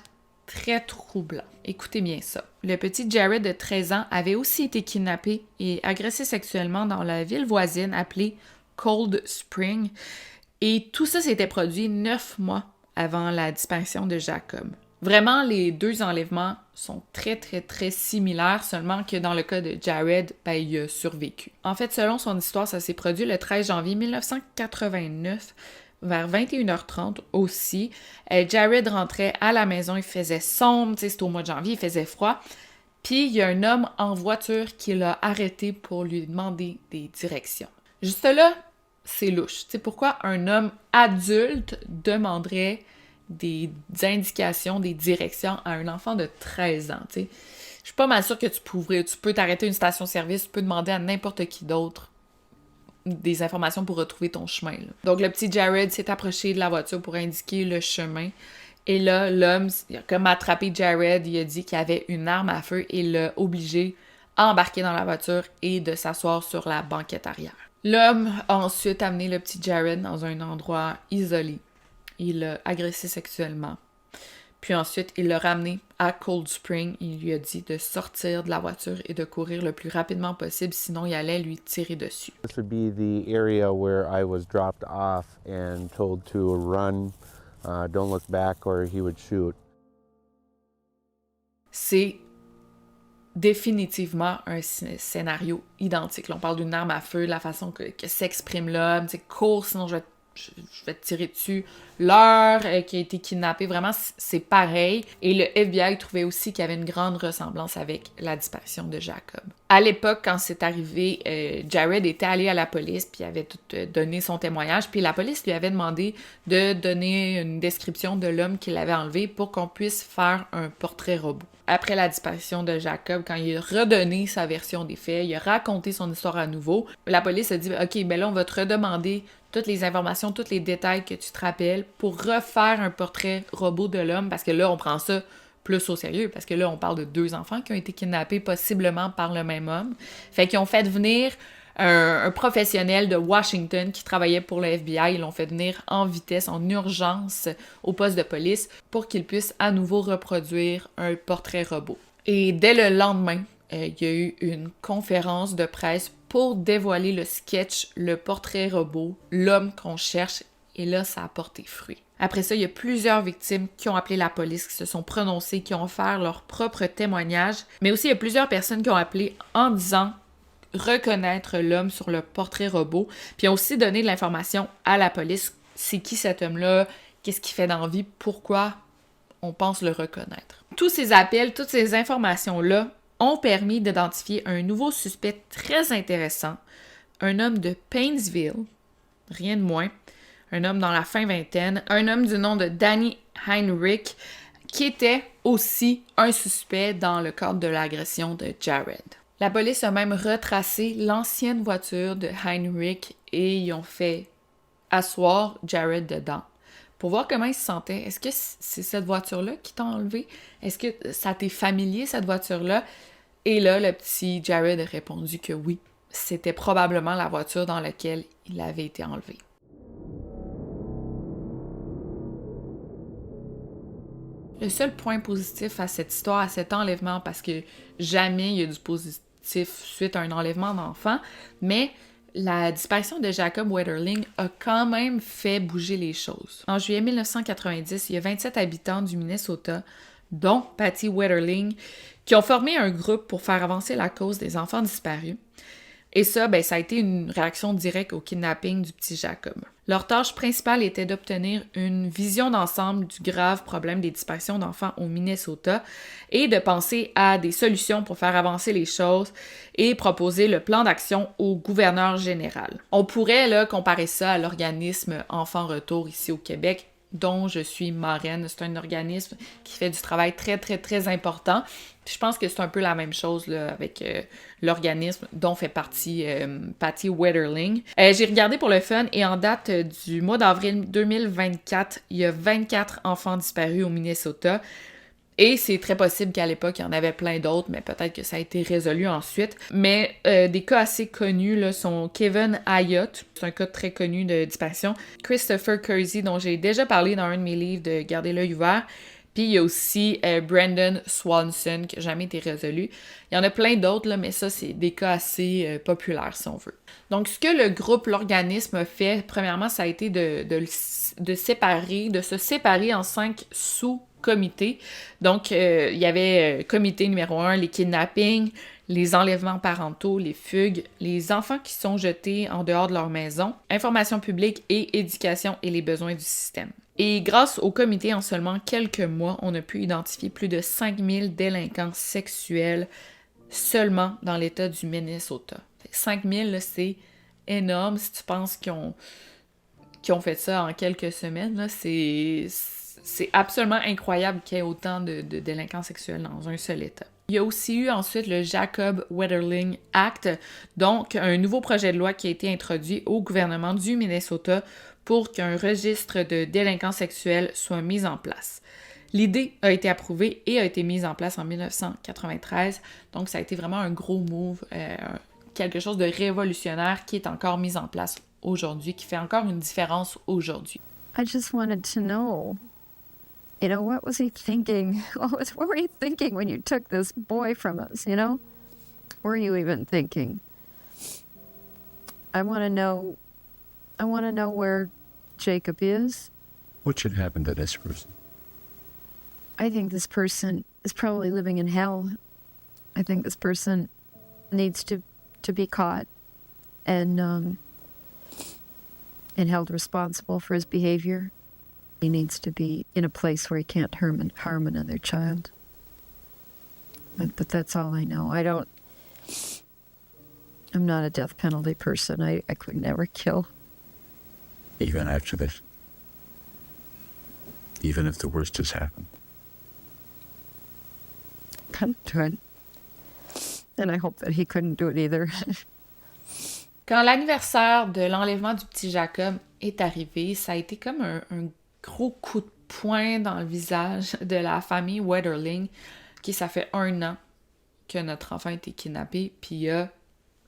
très troublant. Écoutez bien ça. Le petit Jared de 13 ans avait aussi été kidnappé et agressé sexuellement dans la ville voisine appelée Cold Spring. Et tout ça s'était produit 9 mois avant la disparition de Jacob. Vraiment, les 2 enlèvements sont très, très, très similaires, seulement que dans le cas de Jared, ben, il a survécu. En fait, selon son histoire, ça s'est produit le 13 janvier 1989, vers 21h30 aussi, Jared rentrait à la maison, il faisait sombre, c'était au mois de janvier, il faisait froid. Puis il y a un homme en voiture qui l'a arrêté pour lui demander des directions. Juste là, c'est louche. Tu sais, pourquoi un homme adulte demanderait des indications, des directions à un enfant de 13 ans, tu sais? Je suis pas mal sûre que tu peux t'arrêter à une station-service, tu peux demander à n'importe qui d'autre des informations pour retrouver ton chemin, là. Donc, le petit Jared s'est approché de la voiture pour indiquer le chemin. Et là, l'homme, il a comme attrapé Jared, il a dit qu'il avait une arme à feu et l'a obligé à embarquer dans la voiture et de s'asseoir sur la banquette arrière. L'homme a ensuite amené le petit Jared dans un endroit isolé. Il l'a agressé sexuellement. Puis ensuite, il l'a ramené à Cold Spring. Il lui a dit de sortir de la voiture et de courir le plus rapidement possible, sinon il allait lui tirer dessus. This would be the area where I was dropped off and told to run, don't look back or he would shoot. C'est définitivement un scénario identique. Là, on parle d'une arme à feu, de la façon que s'exprime l'homme, c'est cours, sinon je vais te tirer dessus. L'heure qui a été kidnappée, vraiment, c'est pareil. Et le FBI trouvait aussi qu'il y avait une grande ressemblance avec la disparition de Jacob. À l'époque, quand c'est arrivé, Jared était allé à la police, puis il avait tout donné son témoignage, puis la police lui avait demandé de donner une description de l'homme qui l'avait enlevé pour qu'on puisse faire un portrait robot. Après la disparition de Jacob, quand il a redonné sa version des faits, il a raconté son histoire à nouveau, la police a dit « Ok, ben là, on va te redemander toutes les informations, tous les détails que tu te rappelles pour refaire un portrait robot de l'homme, parce que là, on prend ça plus au sérieux, parce que là, on parle de 2 enfants qui ont été kidnappés possiblement par le même homme. Fait qu'ils ont fait venir un professionnel de Washington qui travaillait pour le FBI. Ils l'ont fait venir en vitesse, en urgence, au poste de police pour qu'il puisse à nouveau reproduire un portrait robot. Et dès le lendemain, il y a eu une conférence de presse pour dévoiler le sketch, le portrait robot, l'homme qu'on cherche, et là, ça a porté fruit. Après ça, il y a plusieurs victimes qui ont appelé la police, qui se sont prononcées, qui ont offert leur propre témoignage, mais aussi il y a plusieurs personnes qui ont appelé en disant reconnaître l'homme sur le portrait robot, puis ont aussi donné de l'information à la police. C'est qui cet homme-là? Qu'est-ce qu'il fait dans la vie? Pourquoi on pense le reconnaître? Tous ces appels, toutes ces informations-là ont permis d'identifier un nouveau suspect très intéressant, un homme de Painesville, rien de moins, un homme dans la fin vingtaine, un homme du nom de Danny Heinrich, qui était aussi un suspect dans le cadre de l'agression de Jared. La police a même retracé l'ancienne voiture de Heinrich et ils ont fait asseoir Jared dedans pour voir comment il se sentait. Est-ce que c'est cette voiture-là qui t'a enlevé? Est-ce que ça t'est familier, cette voiture-là? Et là, le petit Jared a répondu que oui, c'était probablement la voiture dans laquelle il avait été enlevé. Le seul point positif à cette histoire, à cet enlèvement, parce que jamais il y a du positif suite à un enlèvement d'enfant, mais la disparition de Jacob Wetterling a quand même fait bouger les choses. En juillet 1990, il y a 27 habitants du Minnesota, dont Patty Wetterling, qui ont formé un groupe pour faire avancer la cause des enfants disparus. Et ça, ça a été une réaction directe au kidnapping du petit Jacob. Leur tâche principale était d'obtenir une vision d'ensemble du grave problème des disparitions d'enfants au Minnesota et de penser à des solutions pour faire avancer les choses et proposer le plan d'action au gouverneur général. On pourrait là comparer ça à l'organisme Enfants Retour ici au Québec, dont je suis marraine. C'est un organisme qui fait du travail très, très, très important. Puis je pense que c'est un peu la même chose là, avec l'organisme dont fait partie Patty Wetterling. J'ai regardé pour le fun et en date du mois d'avril 2024, il y a 24 enfants disparus au Minnesota. Et c'est très possible qu'à l'époque, il y en avait plein d'autres, mais peut-être que ça a été résolu ensuite. Mais des cas assez connus là, sont Kevin Ayotte, c'est un cas très connu de disparition, Christopher Kersey, dont j'ai déjà parlé dans un de mes livres de Garder l'œil ouvert, puis il y a aussi Brandon Swanson, qui n'a jamais été résolu. Il y en a plein d'autres, là, mais ça, c'est des cas assez populaires, si on veut. Donc, ce que le groupe, l'organisme a fait, premièrement, ça a été de se séparer en 5 sous-comités. Donc, il y avait comité numéro 1, les kidnappings, les enlèvements parentaux, les fugues, les enfants qui sont jetés en dehors de leur maison, information publique et éducation et les besoins du système. Et grâce au comité, en seulement quelques mois, on a pu identifier plus de 5000 délinquants sexuels seulement dans l'État du Minnesota. 5000, là, c'est énorme si tu penses qu'ils ont fait ça en quelques semaines. Là, c'est absolument incroyable qu'il y ait autant de délinquants sexuels dans un seul État. Il y a aussi eu ensuite le Jacob Wetterling Act, donc un nouveau projet de loi qui a été introduit au gouvernement du Minnesota pour qu'un registre de délinquants sexuels soit mis en place. L'idée a été approuvée et a été mise en place en 1993, donc ça a été vraiment un gros move, quelque chose de révolutionnaire qui est encore mis en place aujourd'hui, qui fait encore une différence aujourd'hui. I just wanted to know, you know, what was he thinking? What were you thinking when you took this boy from us, you know? Were you even thinking? I want to know where Jacob is. What should happen to this person? I think this person is probably living in hell. I think this person needs to be caught and held responsible for his behavior. He needs to be in a place where he can't harm another child. But that's all I know. I'm not a death penalty person. I could never kill. Even after this? Even if the worst has happened? Couldn't do it. And I hope that he couldn't do it either. Quand l'anniversaire de l'enlèvement du petit Jacob est arrivé, ça a été comme un gros coup de poing dans le visage de la famille Wetterling, qui ça fait 1 an que notre enfant a été kidnappé, puis il n'y a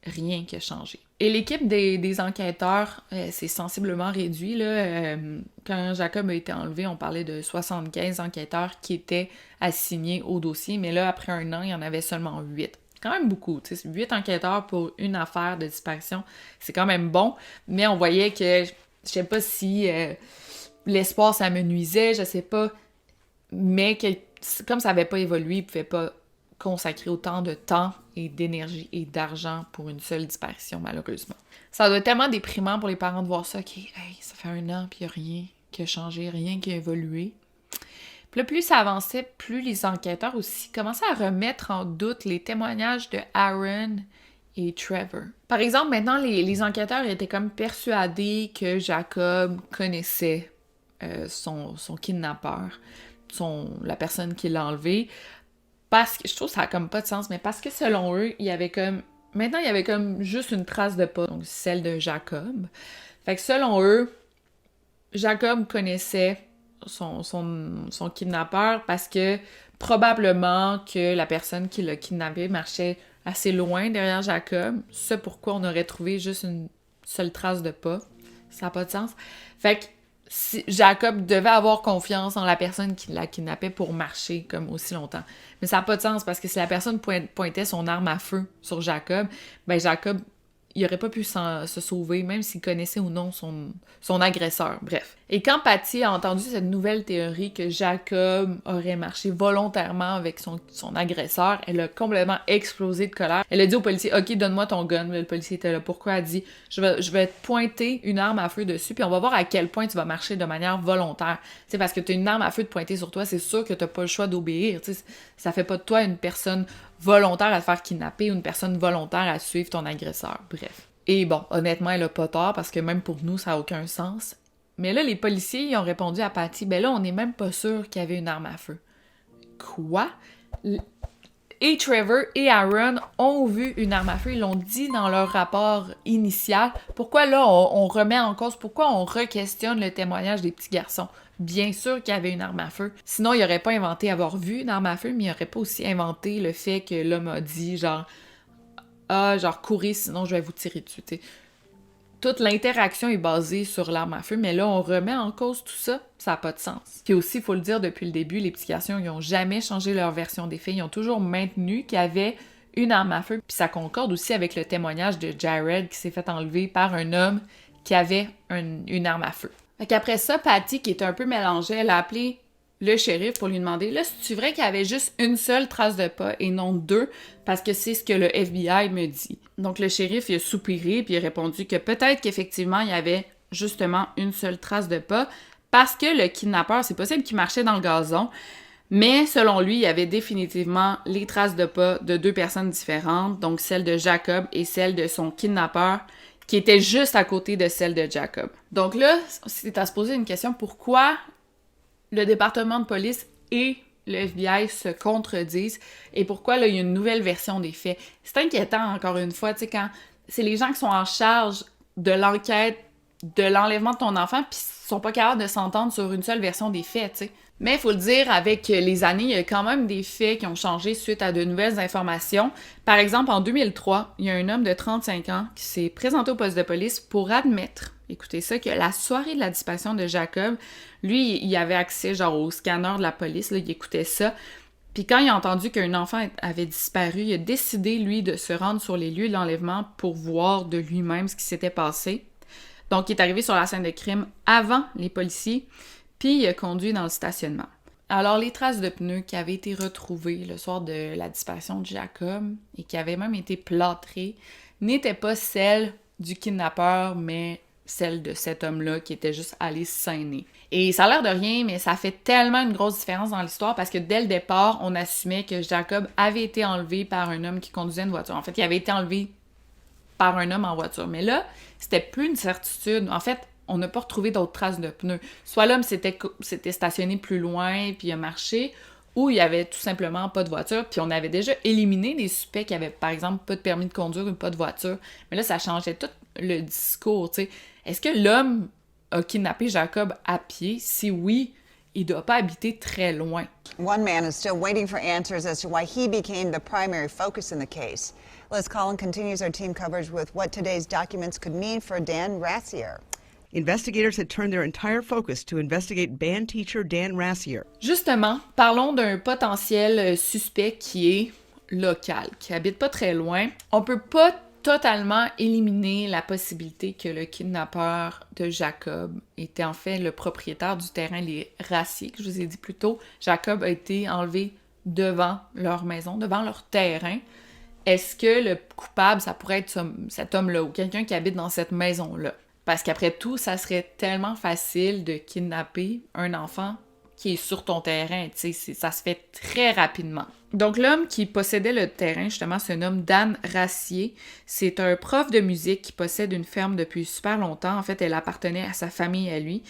rien qui a changé. Et l'équipe des enquêteurs s'est sensiblement réduit. Là. Quand Jacob a été enlevé, on parlait de 75 enquêteurs qui étaient assignés au dossier, mais là, après 1 an, il y en avait seulement 8. Quand même beaucoup, tu sais, 8 enquêteurs pour une affaire de disparition, c'est quand même bon, mais on voyait que, je sais pas si l'espoir ça me nuisait, je sais pas, mais comme ça avait pas évolué, ils pouvaient pas consacrer autant de temps et d'énergie et d'argent pour une seule disparition, malheureusement. Ça doit être tellement déprimant pour les parents de voir ça, ça fait 1 an puis il y a rien qui a changé, rien qui a évolué. Puis là, plus ça avançait, plus les enquêteurs aussi commençaient à remettre en doute les témoignages de Aaron et Trevor. Par exemple, maintenant, les enquêteurs étaient comme persuadés que Jacob connaissait son kidnappeur, la personne qui l'a enlevé, parce que, je trouve que ça a comme pas de sens, mais parce que selon eux, maintenant, il y avait comme juste une trace de pas, donc celle de Jacob. Fait que selon eux, Jacob connaissait son kidnappeur parce que probablement que la personne qui l'a kidnappé marchait assez loin derrière Jacob. C'est pourquoi on aurait trouvé juste une seule trace de pas. Ça n'a pas de sens. Fait que Jacob devait avoir confiance en la personne qui l'a kidnappé pour marcher comme aussi longtemps. Mais ça n'a pas de sens parce que si la personne pointait son arme à feu sur Jacob, ben Jacob, il n'aurait pas pu se sauver, même s'il connaissait ou non son agresseur. Bref. Et quand Patty a entendu cette nouvelle théorie que Jacob aurait marché volontairement avec son agresseur, elle a complètement explosé de colère. Elle a dit au policier « Ok, donne-moi ton gun ». Le policier était là. Pourquoi? Elle dit « Je vais te pointer une arme à feu dessus, puis on va voir à quel point tu vas marcher de manière volontaire. » Tu sais, parce que tu as une arme à feu de pointer sur toi, c'est sûr que tu n'as pas le choix d'obéir. Tu sais, ça fait pas de toi une personne volontaire à te faire kidnapper ou une personne volontaire à suivre ton agresseur. Bref. Et bon, honnêtement, elle a pas tort parce que même pour nous, ça n'a aucun sens. Mais là, les policiers, ils ont répondu à Patty, ben là, on n'est même pas sûr qu'il y avait une arme à feu. Quoi? Et Trevor et Aaron ont vu une arme à feu, ils l'ont dit dans leur rapport initial. Pourquoi là, on remet en cause, pourquoi on re-questionne le témoignage des petits garçons? Bien sûr qu'il y avait une arme à feu. Sinon, il n'aurait pas inventé avoir vu une arme à feu, mais il n'aurait pas aussi inventé le fait que l'homme a dit genre courez, sinon je vais vous tirer dessus. T'sais. Toute l'interaction est basée sur l'arme à feu, mais là, on remet en cause tout ça, ça n'a pas de sens. Puis aussi, il faut le dire, depuis le début, les petits garçons, ils n'ont jamais changé leur version des faits, ils ont toujours maintenu qu'il y avait une arme à feu, puis ça concorde aussi avec le témoignage de Jared qui s'est fait enlever par un homme qui avait une arme à feu. Fait qu'après ça, Patty, qui était un peu mélangée, elle a appelé le shérif pour lui demander, là, c'est vrai qu'il y avait juste une seule trace de pas et non 2, parce que c'est ce que le FBI me dit. Donc le shérif, il a soupiré, puis il a répondu que peut-être qu'effectivement, il y avait justement une seule trace de pas, parce que le kidnappeur, c'est possible qu'il marchait dans le gazon, mais selon lui, il y avait définitivement les traces de pas de 2 personnes différentes, donc celle de Jacob et celle de son kidnappeur, qui était juste à côté de celle de Jacob. Donc là, c'est à se poser une question, pourquoi le département de police et le FBI se contredisent et pourquoi là, il y a une nouvelle version des faits. C'est inquiétant, encore une fois, tu sais, quand c'est les gens qui sont en charge de l'enquête de l'enlèvement de ton enfant puis ils sont pas capables de s'entendre sur une seule version des faits, tu sais. Mais il faut le dire, avec les années, il y a quand même des faits qui ont changé suite à de nouvelles informations. Par exemple, en 2003, il y a un homme de 35 ans qui s'est présenté au poste de police pour admettre, écoutez ça, que la soirée de la disparition de Jacob, lui, il avait accès genre au scanner de la police, là, il écoutait ça. Puis quand il a entendu qu'un enfant avait disparu, il a décidé, lui, de se rendre sur les lieux de l'enlèvement pour voir de lui-même ce qui s'était passé. Donc, il est arrivé sur la scène de crime avant les policiers, puis il a conduit dans le stationnement. Alors, les traces de pneus qui avaient été retrouvées le soir de la disparition de Jacob et qui avaient même été plâtrées n'étaient pas celles du kidnappeur, mais celles de cet homme-là qui était juste allé s'aîner. Et ça a l'air de rien, mais ça fait tellement une grosse différence dans l'histoire parce que dès le départ, on assumait que Jacob avait été enlevé par un homme qui conduisait une voiture. En fait, il avait été enlevé par un homme en voiture. Mais là, c'était plus une certitude. En fait, on n'a pas retrouvé d'autres traces de pneus. Soit l'homme s'était stationné plus loin puis il a marché, ou il y avait tout simplement pas de voiture, puis on avait déjà éliminé des suspects qui avaient, par exemple, pas de permis de conduire ou pas de voiture. Mais là, ça changeait tout le discours, tu sais. Est-ce que l'homme a kidnappé Jacob à pied? Si oui, il doit pas habiter très loin. One man is still waiting for answers as to why he became the primary focus in the case. Liz Collin continues our team coverage with what today's documents could mean for Dan Rassier. Investigators had turned their entire focus to investigate band teacher Dan Rassier. Justement, parlons d'un potentiel suspect qui est local, qui habite pas très loin. On peut pas totalement éliminer la possibilité que le kidnappeur de Jacob était en fait le propriétaire du terrain Les Rassier, que je vous ai dit plus tôt. Jacob a été enlevé devant leur maison, devant leur terrain. Est-ce que le coupable, ça pourrait être cet homme-là ou quelqu'un qui habite dans cette maison-là? Parce qu'après tout, ça serait tellement facile de kidnapper un enfant qui est sur ton terrain, tu sais, ça se fait très rapidement. Donc l'homme qui possédait le terrain, justement, se nomme Dan Rassier. C'est un prof de musique qui possède une ferme depuis super longtemps. En fait, elle appartenait à sa famille à lui.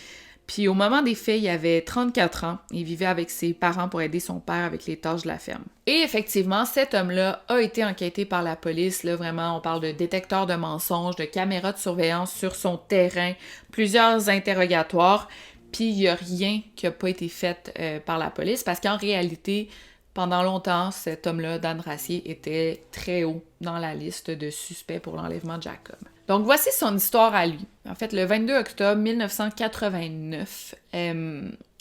Puis au moment des faits, il avait 34 ans. Il vivait avec ses parents pour aider son père avec les tâches de la ferme. Et effectivement, cet homme-là a été enquêté par la police. Là, vraiment, on parle de détecteurs de mensonges, de caméras de surveillance sur son terrain, plusieurs interrogatoires. Puis il n'y a rien qui n'a pas été fait par la police parce qu'en réalité, pendant longtemps, cet homme-là, Dan Rassier, était très haut dans la liste de suspects pour l'enlèvement de Jacob. Donc voici son histoire à lui. En fait, le 22 octobre 1989,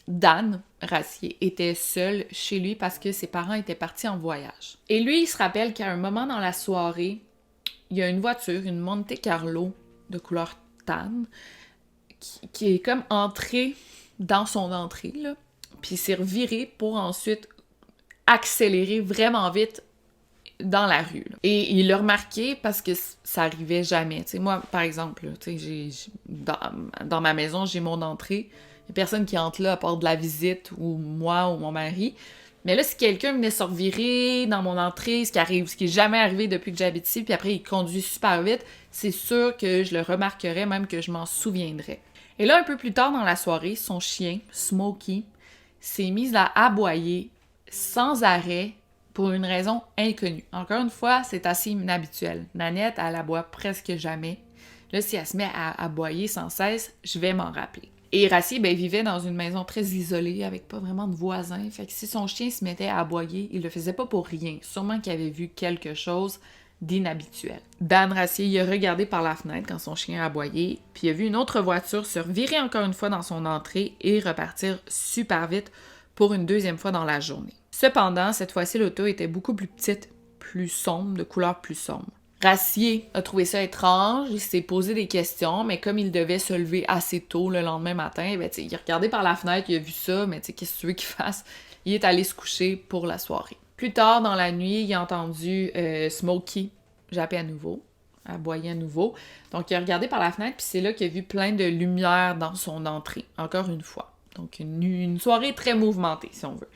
Dan Rassier était seul chez lui parce que ses parents étaient partis en voyage. Et lui, il se rappelle qu'à un moment dans la soirée, il y a une voiture, une Monte Carlo de couleur tan, qui est comme entrée dans son entrée, là. Puis il s'est reviré pour ensuite accélérer vraiment vite dans la rue, là. Et il l'a remarqué parce que ça arrivait jamais. Tu sais, moi, par exemple, tu sais, dans ma maison, j'ai mon entrée. Il n'y a personne qui entre là à part de la visite ou moi ou mon mari. Mais là, si quelqu'un venait se revirer dans mon entrée, ce qui est jamais arrivé depuis que j'habite ici, puis après il conduit super vite, c'est sûr que je le remarquerais, même que je m'en souviendrais. Et là, un peu plus tard dans la soirée, son chien, Smokey, s'est mis à aboyer sans arrêt pour une raison inconnue. Encore une fois, c'est assez inhabituel. Nanette, elle aboie presque jamais. Là, si elle se met à aboyer sans cesse, je vais m'en rappeler. Et Rassier, ben, il vivait dans une maison très isolée, avec pas vraiment de voisins. Fait que si son chien se mettait à aboyer, il le faisait pas pour rien. Sûrement qu'il avait vu quelque chose d'inhabituel. Dan Rassier, il a regardé par la fenêtre quand son chien a aboyé, puis il a vu une autre voiture se revirer encore une fois dans son entrée et repartir super vite pour une deuxième fois dans la journée. Cependant, cette fois-ci, l'auto était beaucoup plus petite, plus sombre, de couleur plus sombre. Rassier a trouvé ça étrange, il s'est posé des questions, mais comme il devait se lever assez tôt le lendemain matin, ben, il a regardé par la fenêtre, il a vu ça, mais qu'est-ce que tu veux qu'il fasse? Il est allé se coucher pour la soirée. Plus tard dans la nuit, il a entendu Smokey japper à nouveau, aboyer à nouveau. Donc il a regardé par la fenêtre, puis c'est là qu'il a vu plein de lumière dans son entrée, encore une fois. Donc une soirée très mouvementée, si on veut.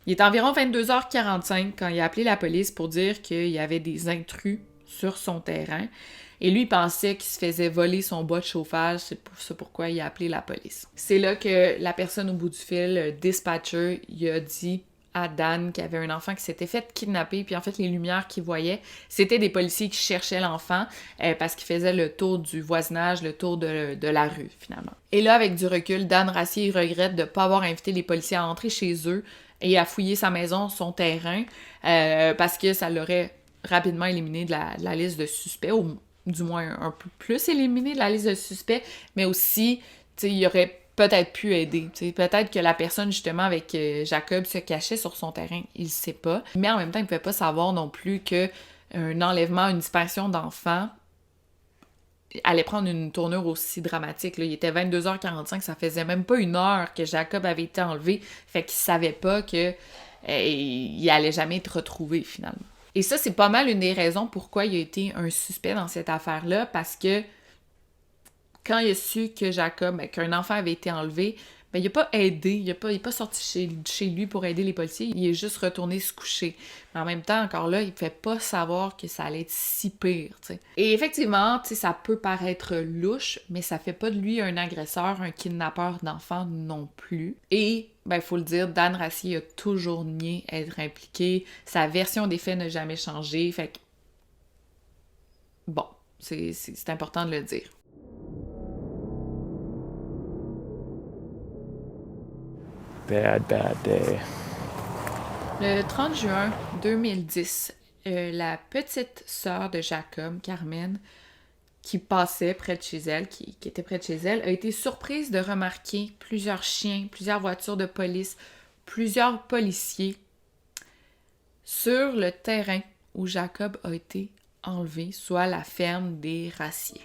Il est environ 22h45 quand il a appelé la police pour dire qu'il y avait des intrus sur son terrain. Et lui, il pensait qu'il se faisait voler son bois de chauffage. C'est pour ça pourquoi il a appelé la police. C'est là que la personne au bout du fil, le dispatcher, il a dit à Dan qu'il y avait un enfant qui s'était fait kidnapper. Puis en fait, les lumières qu'il voyait, c'était des policiers qui cherchaient l'enfant parce qu'il faisait le tour du voisinage, le tour de la rue, finalement. Et là, avec du recul, Dan Rassier regrette de ne pas avoir invité les policiers à entrer chez eux et à fouiller sa maison, son terrain, parce que ça l'aurait rapidement éliminé de la liste de suspects, ou du moins un peu plus éliminé de la liste de suspects, mais aussi, tu sais, il aurait peut-être pu aider. Tu sais, peut-être que la personne, justement, avec Jacob se cachait sur son terrain, il ne sait pas. Mais en même temps, il ne pouvait pas savoir non plus qu'un enlèvement, une disparition d'enfants allait prendre une tournure aussi dramatique. Là. Il était 22h45, ça faisait même pas une heure que Jacob avait été enlevé, fait qu'il savait pas que il allait jamais être retrouvé, finalement. Et ça, c'est pas mal une des raisons pourquoi il a été un suspect dans cette affaire-là, parce que quand il a su que Jacob, qu'un enfant avait été enlevé, il n'a pas aidé, il n'est pas sorti chez lui pour aider les policiers, il est juste retourné se coucher. Mais en même temps, encore là, il ne pouvait pas savoir que ça allait être si pire, t'sais. Et effectivement, ça peut paraître louche, mais ça fait pas de lui un agresseur, un kidnappeur d'enfants non plus. Et, il faut le dire, Dan Rassier a toujours nié être impliqué, sa version des faits n'a jamais changé, fait que... Bon, c'est important de le dire. Bad day. Le 30 juin 2010, la petite sœur de Jacob, Carmen, qui passait près de chez elle, qui était près de chez elle, a été surprise de remarquer plusieurs chiens, plusieurs voitures de police, plusieurs policiers sur le terrain où Jacob a été enlevé, soit la ferme des Rassier.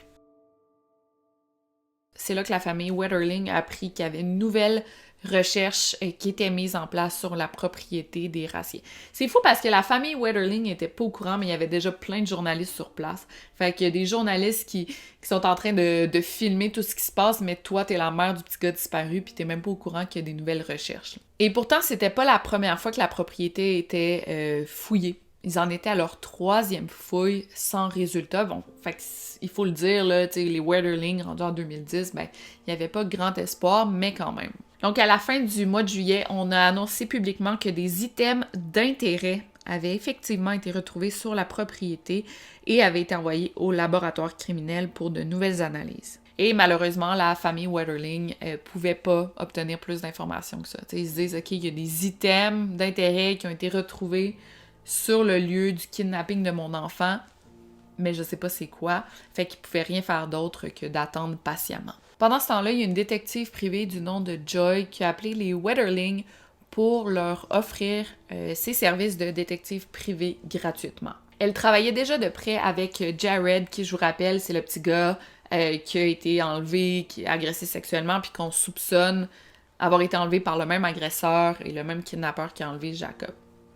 C'est là que la famille Wetterling a appris qu'il y avait une nouvelle recherche qui était mise en place sur la propriété des Rassier. C'est fou parce que la famille Wetterling n'était pas au courant, mais il y avait déjà plein de journalistes sur place. Fait qu'il y a des journalistes qui sont en train de filmer tout ce qui se passe, mais toi, t'es la mère du petit gars disparu, puis t'es même pas au courant qu'il y a des nouvelles recherches. Et pourtant, c'était pas la première fois que la propriété était fouillée. Ils en étaient à leur 3e fouille sans résultat. Bon, fait il faut le dire, là, les Wetterling, rendus en 2010, il n'y avait pas grand espoir, mais quand même. Donc, à la fin du mois de juillet, on a annoncé publiquement que des items d'intérêt avaient effectivement été retrouvés sur la propriété et avaient été envoyés au laboratoire criminel pour de nouvelles analyses. Et malheureusement, la famille Wetterling pouvait pas obtenir plus d'informations que ça. T'sais, ils se disent, OK, il y a des items d'intérêt qui ont été retrouvés sur le lieu du kidnapping de mon enfant, mais je sais pas c'est quoi, fait qu'ils pouvaient rien faire d'autre que d'attendre patiemment. Pendant ce temps-là, il y a une détective privée du nom de Joy qui a appelé les Wetterling pour leur offrir ses services de détective privé gratuitement. Elle travaillait déjà de près avec Jared, qui, je vous rappelle, c'est le petit gars qui a été enlevé, qui a agressé sexuellement, puis qu'on soupçonne avoir été enlevé par le même agresseur et le même kidnappeur qui a enlevé Jacob.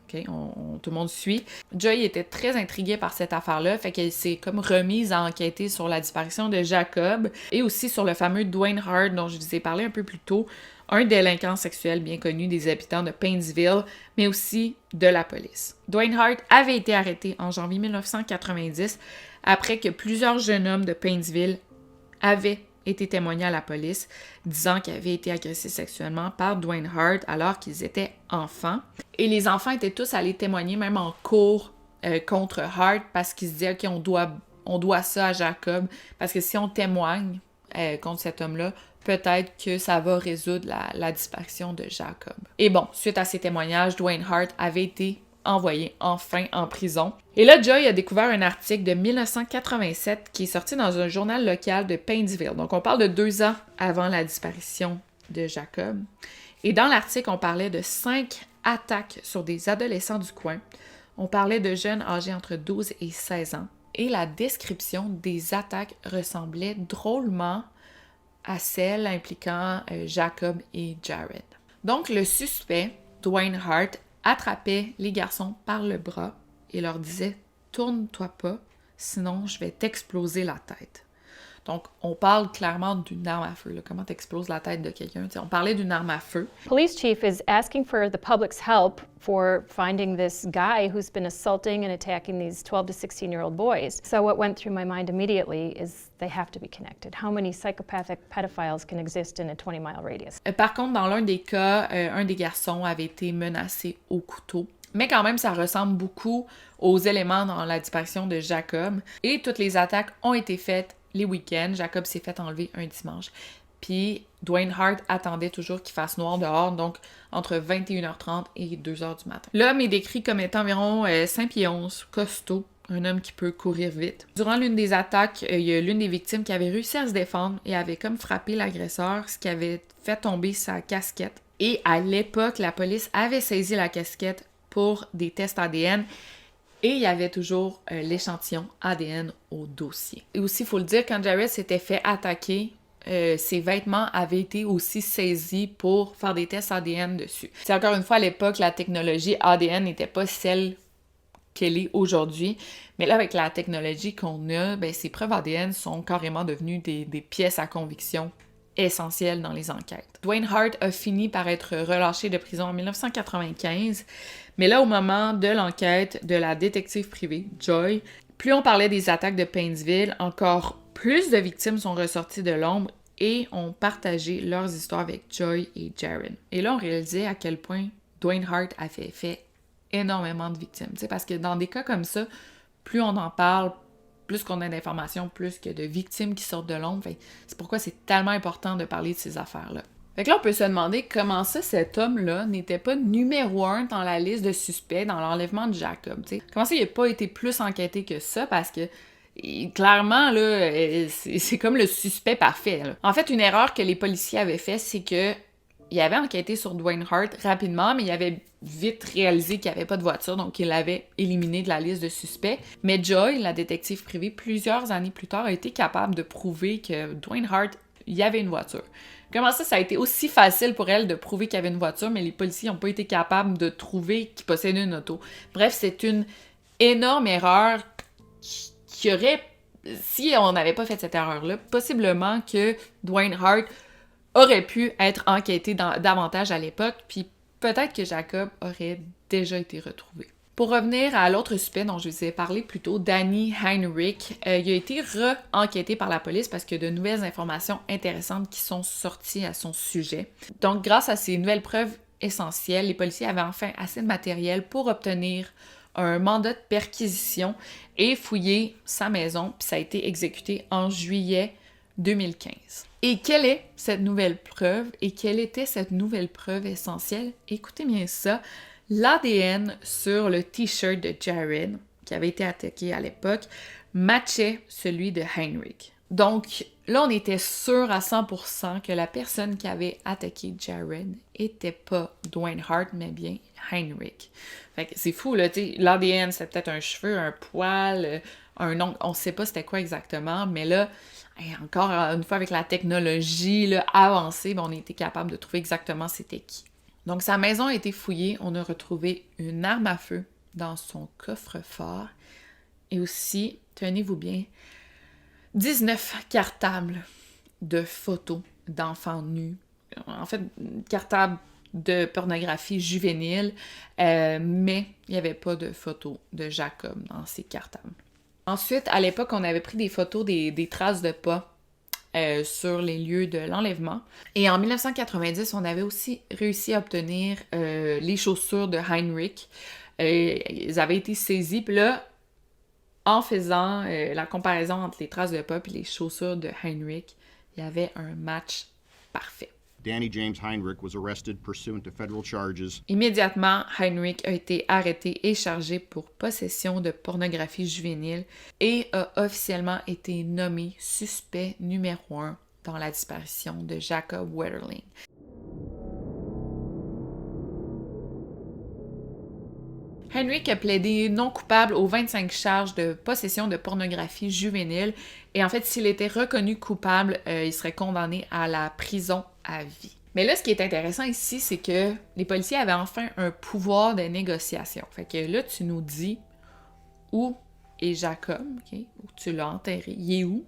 Okay, tout le monde suit. Joy était très intriguée par cette affaire-là, fait qu'elle s'est comme remise à enquêter sur la disparition de Jacob et aussi sur le fameux Dwayne Hart dont je vous ai parlé un peu plus tôt, un délinquant sexuel bien connu des habitants de Paintsville, mais aussi de la police. Dwayne Hart avait été arrêté en janvier 1990 après que plusieurs jeunes hommes de Paintsville avaient été témoignés à la police, disant qu'ils avaient été agressés sexuellement par Dwayne Hart alors qu'ils étaient enfants. Et les enfants étaient tous allés témoigner, même en cours, contre Hart, parce qu'ils se disaient, OK, on doit ça à Jacob, parce que si on témoigne contre cet homme-là, peut-être que ça va résoudre la disparition de Jacob. Et bon, suite à ces témoignages, Dwayne Hart avait été envoyé enfin en prison. Et là, Joy a découvert un article de 1987 qui est sorti dans un journal local de Paintsville. Donc, on parle de 2 ans avant la disparition de Jacob. Et dans l'article, on parlait de 5 attaques sur des adolescents du coin. On parlait de jeunes âgés entre 12 et 16 ans. et la description des attaques ressemblait drôlement à celle impliquant Jacob et Jared. Donc, le suspect, Dwayne Hart, attrapait les garçons par le bras et leur disait « Tourne-toi pas, sinon je vais t'exploser la tête ». Donc, on parle clairement d'une arme à feu. Là. Comment t'exploses la tête de quelqu'un? On parlait d'une arme à feu. Police chief is asking for the public's help for finding this guy who's been assaulting and attacking these 12 to 16-year-old boys. So what went through my mind immediately is they have to be connected. How many psychopathic pedophiles can exist in a 20-mile radius? Par contre, dans l'un des cas, un des garçons avait été menacé au couteau. Mais quand même, ça ressemble beaucoup aux éléments dans la disparition de Jacob. Et toutes les attaques ont été faites les week-ends. Jacob s'est fait enlever un dimanche. Puis Dwayne Hart attendait toujours qu'il fasse noir dehors, donc entre 21h30 et 2h du matin. L'homme est décrit comme étant environ 5 pieds 11, costaud, un homme qui peut courir vite. Durant l'une des attaques, il y a l'une des victimes qui avait réussi à se défendre et avait comme frappé l'agresseur, ce qui avait fait tomber sa casquette. Et à l'époque, la police avait saisi la casquette pour des tests ADN. Et il y avait toujours l'échantillon ADN au dossier. Et aussi, il faut le dire, quand Jared s'était fait attaquer, ses vêtements avaient été aussi saisis pour faire des tests ADN dessus. C'est encore une fois, à l'époque, la technologie ADN n'était pas celle qu'elle est aujourd'hui. Mais là, avec la technologie qu'on a, ben, ces preuves ADN sont carrément devenues des pièces à conviction essentielles dans les enquêtes. Dwayne Hart a fini par être relâché de prison en 1995. Mais là, au moment de l'enquête de la détective privée, Joy, plus on parlait des attaques de Paintsville, encore plus de victimes sont ressorties de l'ombre et ont partagé leurs histoires avec Joy et Jared. Et là, on réalisait à quel point Dwayne Hart avait fait énormément de victimes. T'sais, parce que dans des cas comme ça, plus on en parle, plus qu'on a d'informations, plus que de victimes qui sortent de l'ombre. C'est pourquoi c'est tellement important de parler de ces affaires-là. Fait que là, on peut se demander comment ça, cet homme-là n'était pas numéro 1 dans la liste de suspects dans l'enlèvement de Jacob, t'sais. Comment ça, il n'a pas été plus enquêté que ça, parce que clairement, là, c'est comme le suspect parfait, là. En fait, une erreur que les policiers avaient fait, c'est que il avait enquêté sur Dwayne Hart rapidement, mais il avait vite réalisé qu'il n'y avait pas de voiture, donc il l'avait éliminé de la liste de suspects. Mais Joy, la détective privée, plusieurs années plus tard, a été capable de prouver que Dwayne Hart, il y avait une voiture. Comment ça a été aussi facile pour elle de prouver qu'il y avait une voiture, mais les policiers n'ont pas été capables de trouver qu'il possédait une auto. Bref, c'est une énorme erreur qui aurait, si on n'avait pas fait cette erreur-là, possiblement que Dwayne Hart aurait pu être enquêté davantage à l'époque, puis peut-être que Jacob aurait déjà été retrouvé. Pour revenir à l'autre suspect dont je vous ai parlé plus tôt, Danny Heinrich, il a été re-enquêté par la police parce qu'il y a de nouvelles informations intéressantes qui sont sorties à son sujet. Donc, grâce à ces nouvelles preuves essentielles, les policiers avaient enfin assez de matériel pour obtenir un mandat de perquisition et fouiller sa maison, puis ça a été exécuté en juillet 2015. Et quelle est cette nouvelle preuve? Et quelle était cette nouvelle preuve essentielle? Écoutez bien ça. L'ADN sur le t-shirt de Jared, qui avait été attaqué à l'époque, matchait celui de Heinrich. Donc là, on était sûr à 100% que la personne qui avait attaqué Jared était pas Dwayne Hart, mais bien Heinrich. Fait que c'est fou, là, tu sais, l'ADN, c'était peut-être un cheveu, un poil, un ongle, on sait pas c'était quoi exactement, mais là, encore une fois, avec la technologie là, avancée, on a été capable de trouver exactement c'était qui. Donc, sa maison a été fouillée. On a retrouvé une arme à feu dans son coffre-fort. Et aussi, tenez-vous bien, 19 cartables de photos d'enfants nus. En fait, cartables de pornographie juvénile, mais il n'y avait pas de photos de Jacob dans ces cartables. Ensuite, à l'époque, on avait pris des photos des traces de pas sur les lieux de l'enlèvement. Et en 1990, on avait aussi réussi à obtenir les chaussures de Heinrich. Ils avaient été saisis. Puis là, en faisant la comparaison entre les traces de pas et les chaussures de Heinrich, il y avait un match parfait. Danny James Heinrich was arrested pursuant to federal charges. Immédiatement, Heinrich a été arrêté et chargé pour possession de pornographie juvénile et a officiellement été nommé suspect numéro 1 dans la disparition de Jacob Wetterling. Heinrich a plaidé non coupable aux 25 charges de possession de pornographie juvénile. Et en fait, s'il était reconnu coupable, il serait condamné à la prison à vie. Mais là, ce qui est intéressant ici, c'est que les policiers avaient enfin un pouvoir de négociation. Fait que là, tu nous dis où est Jacob, okay? Où tu l'as enterré, il est où?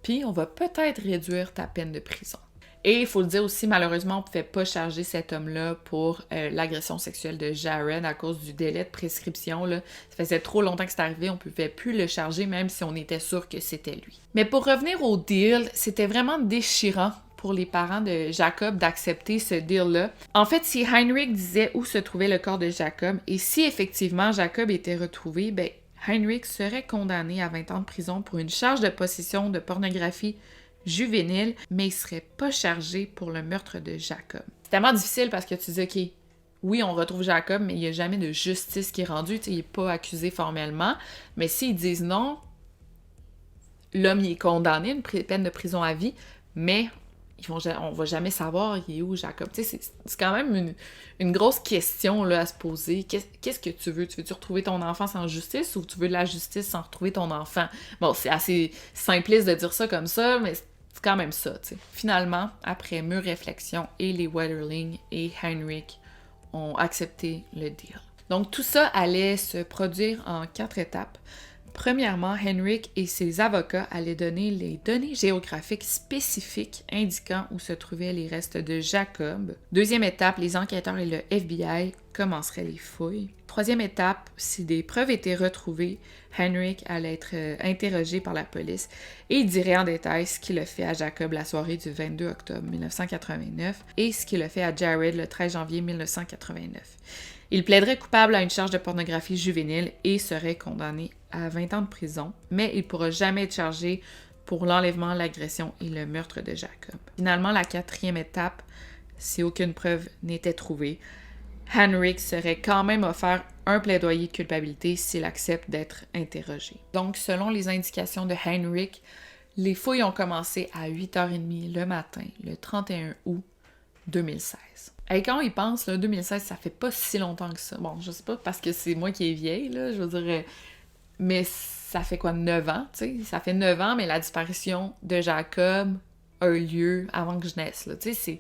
Puis on va peut-être réduire ta peine de prison. Et il faut le dire aussi, malheureusement, on ne pouvait pas charger cet homme-là pour l'agression sexuelle de Jared à cause du délai de prescription. Là. Ça faisait trop longtemps que c'est arrivé, on ne pouvait plus le charger, même si on était sûr que c'était lui. Mais pour revenir au deal, c'était vraiment déchirant pour les parents de Jacob d'accepter ce deal-là. En fait, si Heinrich disait où se trouvait le corps de Jacob, et si effectivement Jacob était retrouvé, ben Heinrich serait condamné à 20 ans de prison pour une charge de possession de pornographie juvénile, mais il serait pas chargé pour le meurtre de Jacob. C'est tellement difficile parce que tu dis, OK, oui, on retrouve Jacob, mais il n'y a jamais de justice qui est rendue, il n'est pas accusé formellement, mais s'ils disent non, l'homme il est condamné à une peine de prison à vie, mais on va jamais savoir il est où Jacob. C'est quand même une grosse question là, à se poser. Qu'est-ce que tu veux? Tu veux-tu retrouver ton enfant sans justice ou tu veux de la justice sans retrouver ton enfant? Bon, c'est assez simpliste de dire ça comme ça, mais c'est quand même ça. T'sais. Finalement, après mûre réflexion, et les Wetterling et Heinrich ont accepté le deal. Donc tout ça allait se produire en 4 étapes. Premièrement, Heinrich et ses avocats allaient donner les données géographiques spécifiques indiquant où se trouvaient les restes de Jacob. Deuxième étape, les enquêteurs et le FBI commenceraient les fouilles. Troisième étape, si des preuves étaient retrouvées, Heinrich allait être interrogé par la police et il dirait en détail ce qu'il a fait à Jacob la soirée du 22 octobre 1989 et ce qu'il a fait à Jared le 13 janvier 1989. Il plaiderait coupable à une charge de pornographie juvénile et serait condamné à 20 ans de prison, mais il ne pourra jamais être chargé pour l'enlèvement, l'agression et le meurtre de Jacob. Finalement, la 4e étape, si aucune preuve n'était trouvée, Heinrich serait quand même offert un plaidoyer de culpabilité s'il accepte d'être interrogé. Donc, selon les indications de Heinrich, les fouilles ont commencé à 8h30 le matin, le 31 août 2016. Et quand on y pense, là, 2016, ça fait pas si longtemps que ça. Bon, je sais pas, parce que c'est moi qui est vieille, là, je veux dire... Mais ça fait quoi, 9 ans, tu sais? Ça fait 9 ans, mais la disparition de Jacob a eu lieu avant que je naisse, là. Tu sais,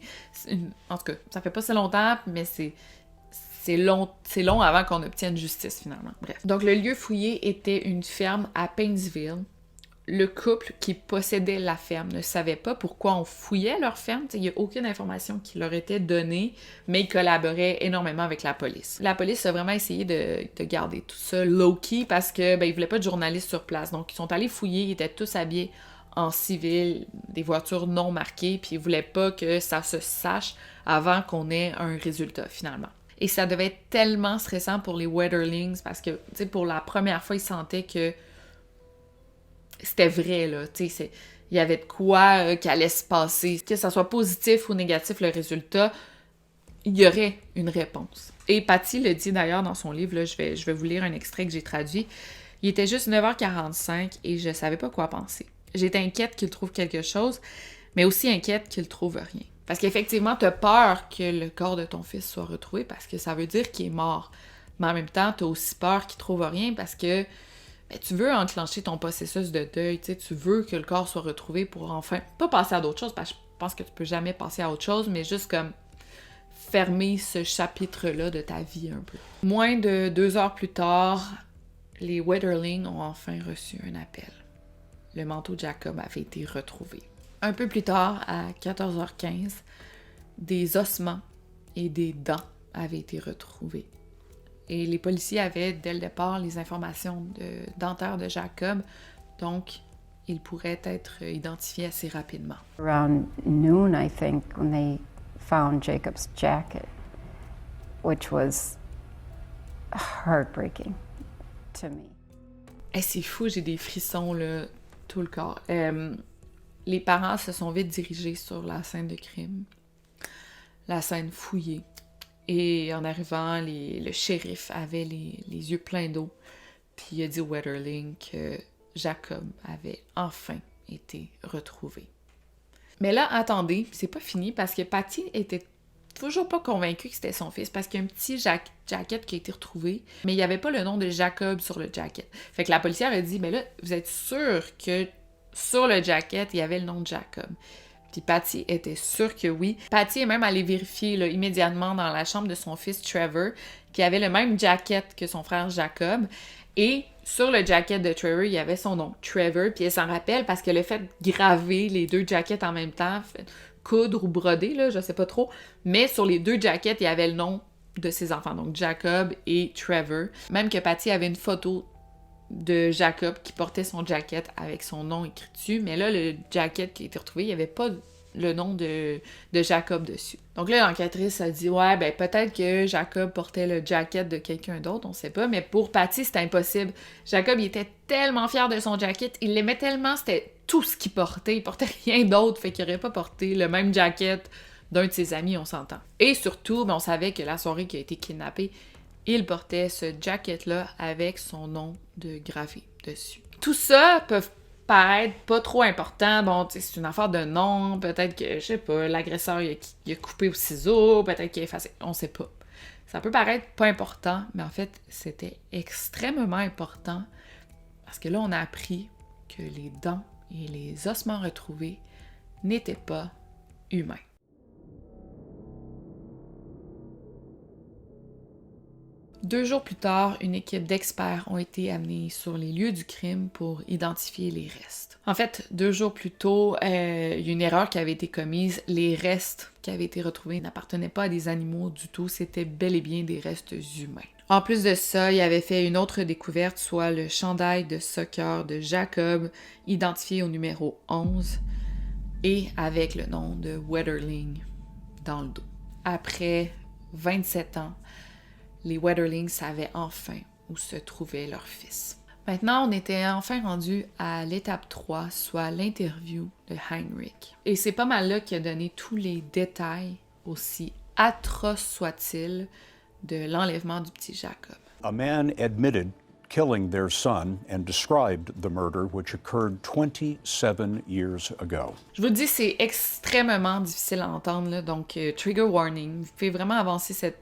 en tout cas, ça fait pas si longtemps, mais c'est long avant qu'on obtienne justice, finalement. Bref. Donc, le lieu fouillé était une ferme à Paintsville. Le couple qui possédait la ferme ne savait pas pourquoi on fouillait leur ferme. Il n'y a aucune information qui leur était donnée, mais ils collaboraient énormément avec la police. La police a vraiment essayé de garder tout ça low-key parce que ils voulaient pas de journalistes sur place. Donc, ils sont allés fouiller, ils étaient tous habillés en civil, des voitures non marquées, puis ils voulaient pas que ça se sache avant qu'on ait un résultat, finalement. Et ça devait être tellement stressant pour les Wetterlings parce que, tu sais, pour la première fois, ils sentaient que c'était vrai, là, tu sais, il y avait de quoi qui allait se passer. Que ça soit positif ou négatif, le résultat, il y aurait une réponse. Et Patty le dit d'ailleurs dans son livre, là, je vais vous lire un extrait que j'ai traduit. Il était juste 9h45 et je savais pas quoi penser. J'étais inquiète qu'il trouve quelque chose, mais aussi inquiète qu'il trouve rien. Parce qu'effectivement, t'as peur que le corps de ton fils soit retrouvé parce que ça veut dire qu'il est mort. Mais en même temps, t'as aussi peur qu'il trouve rien parce que tu veux enclencher ton processus de deuil, tu veux que le corps soit retrouvé pour enfin, pas passer à d'autres choses, parce que je pense que tu peux jamais passer à autre chose, mais juste comme fermer ce chapitre-là de ta vie un peu. Moins de 2 heures plus tard, les Wetterling ont enfin reçu un appel. Le manteau de Jacob avait été retrouvé. Un peu plus tard, à 14h15, des ossements et des dents avaient été retrouvés. Et les policiers avaient, dès le départ, les informations dentaires de Jacob, donc il pourrait être identifié assez rapidement. Around noon, I think, when they found Jacob's jacket, which was heartbreaking to me. Hey, c'est fou, j'ai des frissons, là, tout le corps. Les parents se sont vite dirigés sur la scène de crime, la scène fouillée. Et en arrivant, le shérif avait les yeux pleins d'eau. Puis il a dit au Wetterling que Jacob avait enfin été retrouvé. Mais là, attendez, c'est pas fini parce que Patty était toujours pas convaincu que c'était son fils parce qu'il y a un petit jacket qui a été retrouvé, mais il n'y avait pas le nom de Jacob sur le jacket. Fait que la policière a dit, ben là, vous êtes sûr que sur le jacket, il y avait le nom de Jacob? Puis Patty était sûre que oui. Patty est même allée vérifier là, immédiatement dans la chambre de son fils Trevor, qui avait le même jacket que son frère Jacob. Et sur le jacket de Trevor, il y avait son nom, Trevor. Puis elle s'en rappelle parce qu'elle a fait graver les deux jackets en même temps, coudre ou broder, là, je sais pas trop. Mais sur les deux jackets, il y avait le nom de ses enfants, donc Jacob et Trevor. Même que Patty avait une photo de Jacob qui portait son jacket avec son nom écrit dessus, mais là, le jacket qui a été retrouvé, il n'y avait pas le nom de Jacob dessus. Donc là, l'enquêtrice a dit, ouais, ben peut-être que Jacob portait le jacket de quelqu'un d'autre, on sait pas, mais pour Patty, c'était impossible. Jacob, il était tellement fier de son jacket, il l'aimait tellement, c'était tout ce qu'il portait, il portait rien d'autre, fait qu'il aurait pas porté le même jacket d'un de ses amis, on s'entend. Et surtout, ben, on savait que la soirée qui a été kidnappée, il portait ce jacket-là avec son nom de gravé dessus. Tout ça peut paraître pas trop important. Bon, tu sais, c'est une affaire de nom. Peut-être que, je sais pas, l'agresseur, il a coupé au ciseau. Peut-être qu'il a effacé. On sait pas. Ça peut paraître pas important, mais en fait, c'était extrêmement important parce que là, on a appris que les dents et les ossements retrouvés n'étaient pas humains. Deux jours plus tard, une équipe d'experts ont été amenés sur les lieux du crime pour identifier les restes. En fait, 2 jours plus tôt, il y a une erreur qui avait été commise. Les restes qui avaient été retrouvés n'appartenaient pas à des animaux du tout, c'était bel et bien des restes humains. En plus de ça, il avait fait une autre découverte, soit le chandail de soccer de Jacob, identifié au numéro 11, et avec le nom de Wetterling dans le dos. Après 27 ans, les Wetterling savaient enfin où se trouvait leur fils. Maintenant, on était enfin rendu à l'étape 3, soit l'interview de Heinrich. Et c'est pas mal là qu'il a donné tous les détails, aussi atroces soient-ils, de l'enlèvement du petit Jacob. A man admitted killing their son and described the murder which occurred 27 years ago. Je vous le dis, c'est extrêmement difficile à entendre, là, donc trigger warning. Vous pouvez vraiment avancer cette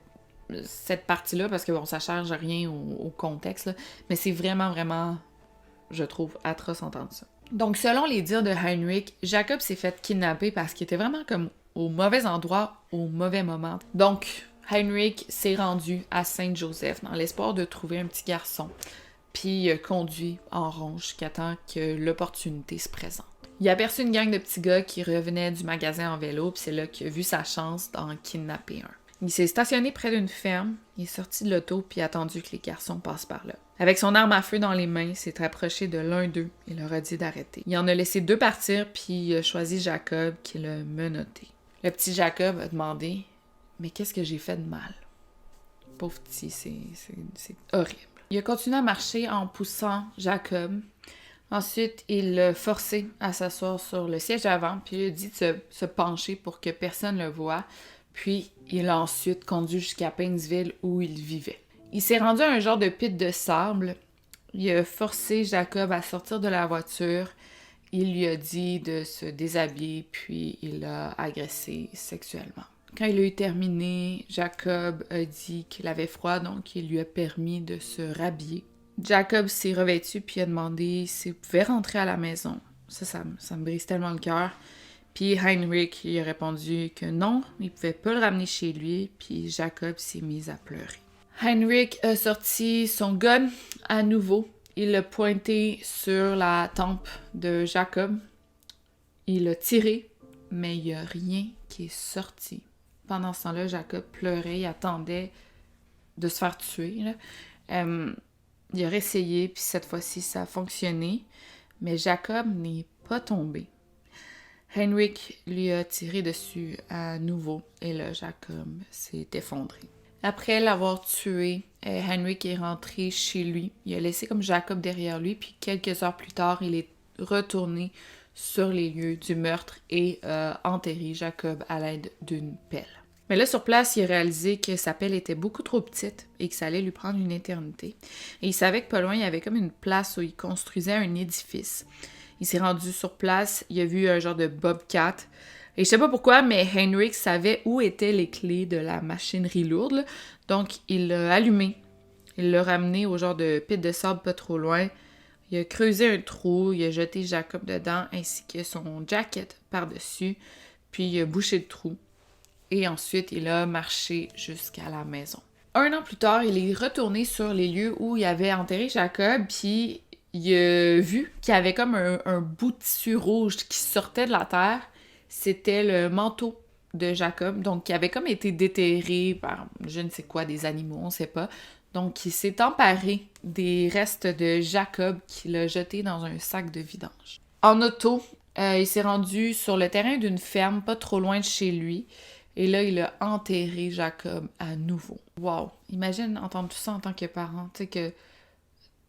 partie-là, parce que bon, ça change rien au contexte, là, mais c'est vraiment, je trouve, atroce d'entendre ça. Donc, selon les dires de Heinrich, Jacob s'est fait kidnapper parce qu'il était vraiment comme au mauvais endroit, au mauvais moment. Donc, Heinrich s'est rendu à Saint-Joseph dans l'espoir de trouver un petit garçon, puis conduit en rond jusqu'à temps que l'opportunité se présente. Il a aperçu une gang de petits gars qui revenaient du magasin en vélo, puis c'est là qu'il a vu sa chance d'en kidnapper un. Il s'est stationné près d'une ferme, il est sorti de l'auto puis a attendu que les garçons passent par là. Avec son arme à feu dans les mains, il s'est approché de l'un d'eux et leur a dit d'arrêter. Il en a laissé 2 partir puis il a choisi Jacob qui l'a menotté. Le petit Jacob a demandé « Mais qu'est-ce que j'ai fait de mal? » Pauvre petit, c'est horrible. Il a continué à marcher en poussant Jacob. Ensuite, il l'a forcé à s'asseoir sur le siège avant puis il a dit de se pencher pour que personne ne le voie. Puis, il l'a ensuite conduit jusqu'à Painesville où il vivait. Il s'est rendu à un genre de pit de sable. Il a forcé Jacob à sortir de la voiture. Il lui a dit de se déshabiller, puis il l'a agressé sexuellement. Quand il a eu terminé, Jacob a dit qu'il avait froid, donc il lui a permis de se rhabiller. Jacob s'est revêtu, puis a demandé s'il pouvait rentrer à la maison. Ça me brise tellement le cœur. Puis Heinrich il a répondu que non, il pouvait pas le ramener chez lui, puis Jacob s'est mis à pleurer. Heinrich a sorti son gun à nouveau. Il l'a pointé sur la tempe de Jacob. Il a tiré, mais il n'y a rien qui est sorti. Pendant ce temps-là, Jacob pleurait, il attendait de se faire tuer, là. Il a réessayé, puis cette fois-ci, ça a fonctionné, mais Jacob n'est pas tombé. Heinrich lui a tiré dessus à nouveau et là, Jacob s'est effondré. Après l'avoir tué, Heinrich est rentré chez lui. Il a laissé comme Jacob derrière lui, puis quelques heures plus tard, il est retourné sur les lieux du meurtre et a enterré Jacob à l'aide d'une pelle. Mais là, sur place, il a réalisé que sa pelle était beaucoup trop petite et que ça allait lui prendre une éternité. Et il savait que pas loin, il y avait comme une place où il construisait un édifice. Il s'est rendu sur place, il a vu un genre de bobcat Et je sais pas pourquoi, mais Henrik savait où étaient les clés de la machinerie lourde, là. Donc il l'a allumé, il l'a ramené au genre de pit de sable pas trop loin. Il a creusé un trou, il a jeté Jacob dedans ainsi que son jacket par-dessus, puis il a bouché le trou. Et ensuite, il a marché jusqu'à la maison. 1 an plus tard, il est retourné sur les lieux où il avait enterré Jacob, puis il a vu qu'il y avait comme un bout de tissu rouge qui sortait de la terre. C'était le manteau de Jacob, donc qui avait comme été déterré par je ne sais quoi, des animaux, on sait pas. Donc, il s'est emparé des restes de Jacob qu'il a jetés dans un sac de vidange. En auto, il s'est rendu sur le terrain d'une ferme pas trop loin de chez lui. Et là, il a enterré Jacob à nouveau. Wow! Imagine entendre tout ça en tant que parent. Tu sais, que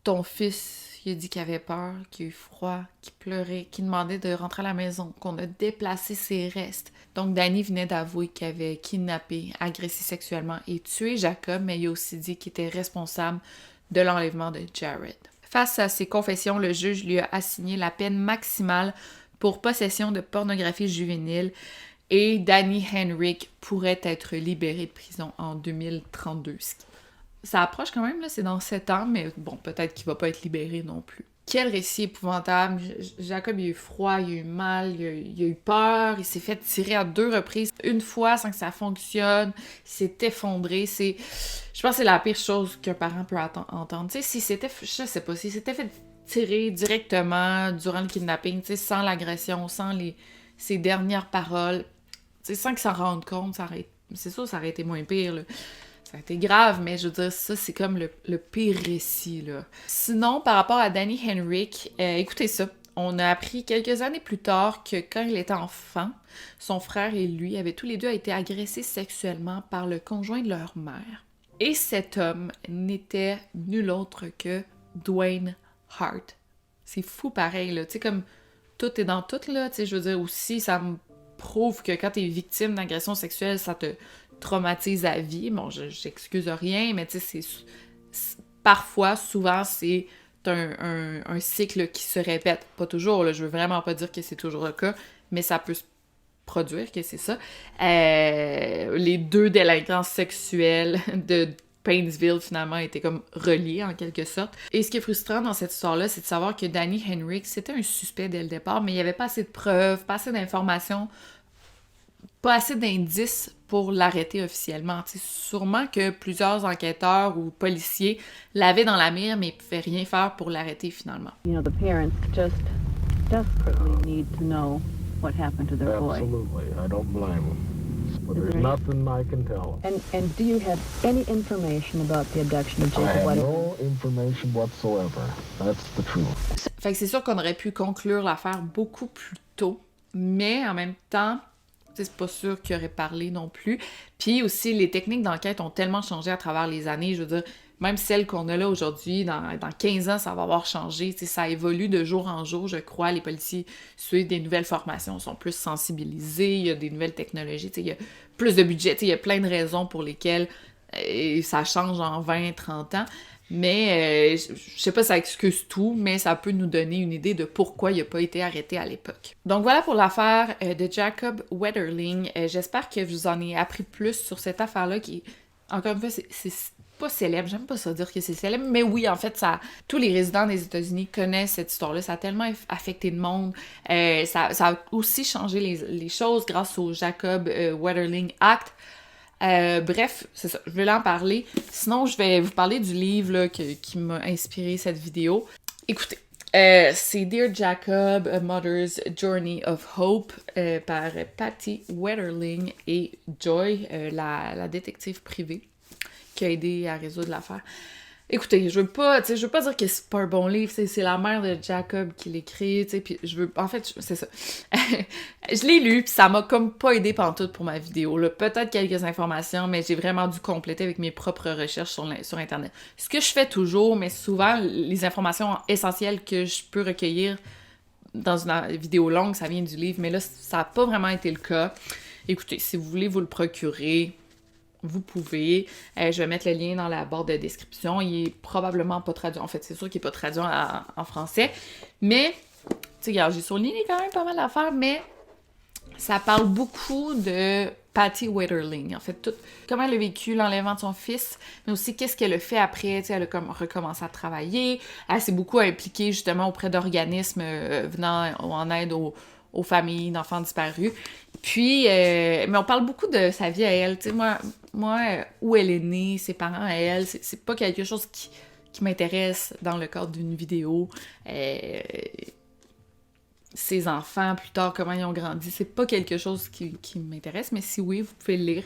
ton fils, il a dit qu'il avait peur, qu'il a eu froid, qu'il pleurait, qu'il demandait de rentrer à la maison, qu'on a déplacé ses restes. Donc, Danny venait d'avouer qu'il avait kidnappé, agressé sexuellement et tué Jacob, mais il a aussi dit qu'il était responsable de l'enlèvement de Jared. Face à ses confessions, le juge lui a assigné la peine maximale pour possession de pornographie juvénile et Danny Henrik pourrait être libéré de prison en 2032. Ça approche quand même, là, c'est dans 7 ans, mais bon, peut-être qu'il va pas être libéré non plus. Quel récit épouvantable. Jacob, il a eu froid, il a eu mal, il a eu peur, il s'est fait tirer à 2 reprises. Une fois sans que ça fonctionne, il s'est effondré. Je pense que c'est la pire chose qu'un parent peut entendre. Tu sais, s'il s'était fait tirer directement durant le kidnapping, tu sais, sans l'agression, sans ses dernières paroles, tu sais, sans qu'il s'en rende compte, c'est sûr, ça aurait été moins pire, là. Ça a été grave, mais je veux dire, ça, c'est comme le pire récit, là. Sinon, par rapport à Danny Henrik, écoutez ça. On a appris quelques années plus tard que quand il était enfant, son frère et lui avaient tous les deux été agressés sexuellement par le conjoint de leur mère. Et cet homme n'était nul autre que Dwayne Hart. C'est fou pareil, là. Tu sais, comme tout est dans tout, là. Tu sais, je veux dire, aussi, ça me prouve que quand t'es victime d'agression sexuelle, ça te traumatise à vie. Bon, j'excuse rien, mais tu sais, parfois, souvent, c'est un cycle qui se répète. Pas toujours, là, je veux vraiment pas dire que c'est toujours le cas, mais ça peut se produire que c'est ça. Les 2 délinquants sexuels de Painesville, finalement, étaient comme reliés, en quelque sorte. Et ce qui est frustrant dans cette histoire-là, c'est de savoir que Danny Henrik, c'était un suspect dès le départ, mais il n'y avait pas assez de preuves, pas assez d'informations, pas assez d'indices pour l'arrêter officiellement. T'sais, sûrement que plusieurs enquêteurs ou policiers l'avaient dans la mire, mais ils ne pouvaient rien faire pour l'arrêter finalement. You know, the parents just desperately need to know what happened to their boy. Absolutely, I don't blame them. But there's nothing I can tell them. And do you have any information about the abduction of I Jacob have White? no information whatsoever. That's the truth. Fait que c'est sûr qu'on aurait pu conclure l'affaire beaucoup plus tôt, mais en même temps, c'est pas sûr qu'il aurait parlé non plus. Puis aussi, les techniques d'enquête ont tellement changé à travers les années. Je veux dire, même celles qu'on a là aujourd'hui, dans 15 ans, ça va avoir changé. T'sais, ça évolue de jour en jour, je crois. Les policiers suivent des nouvelles formations, sont plus sensibilisés, il y a des nouvelles technologies, il y a plus de budget, il y a plein de raisons pour lesquelles ça change en 20, 30 ans. Mais je sais pas si ça excuse tout, mais ça peut nous donner une idée de pourquoi il n'a pas été arrêté à l'époque. Donc voilà pour l'affaire de Jacob Wetterling. J'espère que je vous en ai appris plus sur cette affaire-là qui, encore une fois, c'est pas célèbre. J'aime pas ça dire que c'est célèbre, mais oui, en fait, tous les résidents des États-Unis connaissent cette histoire-là. Ça a tellement affecté le monde. Ça a aussi changé les choses grâce au Jacob Wetterling Act. Bref, c'est ça, je vais en parler. Sinon, je vais vous parler du livre là, qui m'a inspiré cette vidéo. Écoutez, c'est Dear Jacob, A Mother's Journey of Hope par Patty Wetterling et Joy, la détective privée qui a aidé à résoudre l'affaire. Écoutez, je veux pas dire que c'est pas un bon livre, c'est la mère de Jacob qui l'écrit, puis en fait, c'est ça. Je l'ai lu, puis ça m'a comme pas aidé pantoute pour ma vidéo, là. Peut-être quelques informations, mais j'ai vraiment dû compléter avec mes propres recherches sur Internet. Ce que je fais toujours, mais souvent, les informations essentielles que je peux recueillir dans une vidéo longue, ça vient du livre, mais là, ça n'a pas vraiment été le cas. Écoutez, si vous voulez vous le procurer, vous pouvez. Je vais mettre le lien dans la barre de description. Il est probablement pas traduit. En fait, c'est sûr qu'il n'est pas traduit en français. Mais, tu sais, j'ai surligné quand même pas mal d'affaires, mais Ça parle beaucoup de Patty Wetterling, en fait, comment elle a vécu l'enlèvement de son fils, mais aussi qu'est-ce qu'elle a fait après. Elle a recommencé à travailler, elle s'est beaucoup impliquée justement auprès d'organismes venant en aide aux familles d'enfants disparus. Puis, mais on parle beaucoup de sa vie à elle. Moi, où elle est née, ses parents à elle, c'est pas quelque chose qui m'intéresse dans le cadre d'une vidéo. Ses enfants, plus tard, comment ils ont grandi, c'est pas quelque chose qui m'intéresse, mais si oui, vous pouvez le lire.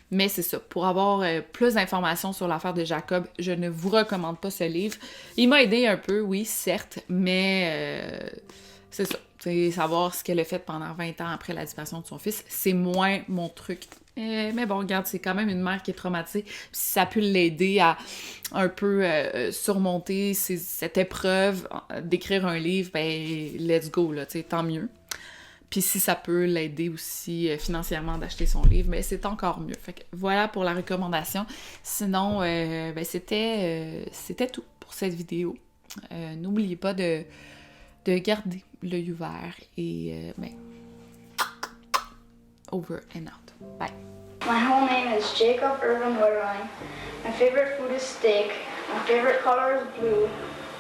Mais c'est ça, pour avoir plus d'informations sur l'affaire de Jacob, je ne vous recommande pas ce livre. Il m'a aidé un peu, oui, certes, mais c'est ça. C'est savoir ce qu'elle a fait pendant 20 ans après la disparition de son fils, c'est moins mon truc. Mais bon, regarde, c'est quand même une mère qui est traumatisée. Si ça a pu l'aider à un peu surmonter cette épreuve, d'écrire un livre, ben let's go, là, tant mieux. Puis si ça peut l'aider aussi financièrement d'acheter son livre, ben c'est encore mieux. Fait que voilà pour la recommandation. Sinon, ben c'était tout pour cette vidéo. N'oubliez pas de garder l'œil ouvert et ben over and out. Bye. My whole name is Jacob Irvin Wetterling. My favorite food is steak. My favorite color is blue.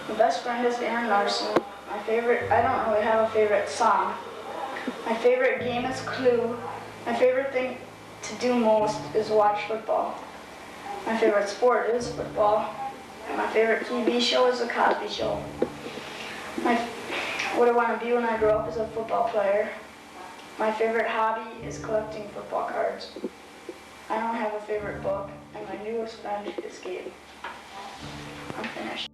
My best friend is Aaron Larson. I don't really have a favorite song. My favorite game is Clue. My favorite thing to do most is watch football. My favorite sport is football. And my favorite TV show is The Cosby Show. What I want to be when I grow up is a football player. My favorite hobby is collecting football cards. I don't have a favorite book, and my newest friend is Gabe. I'm finished.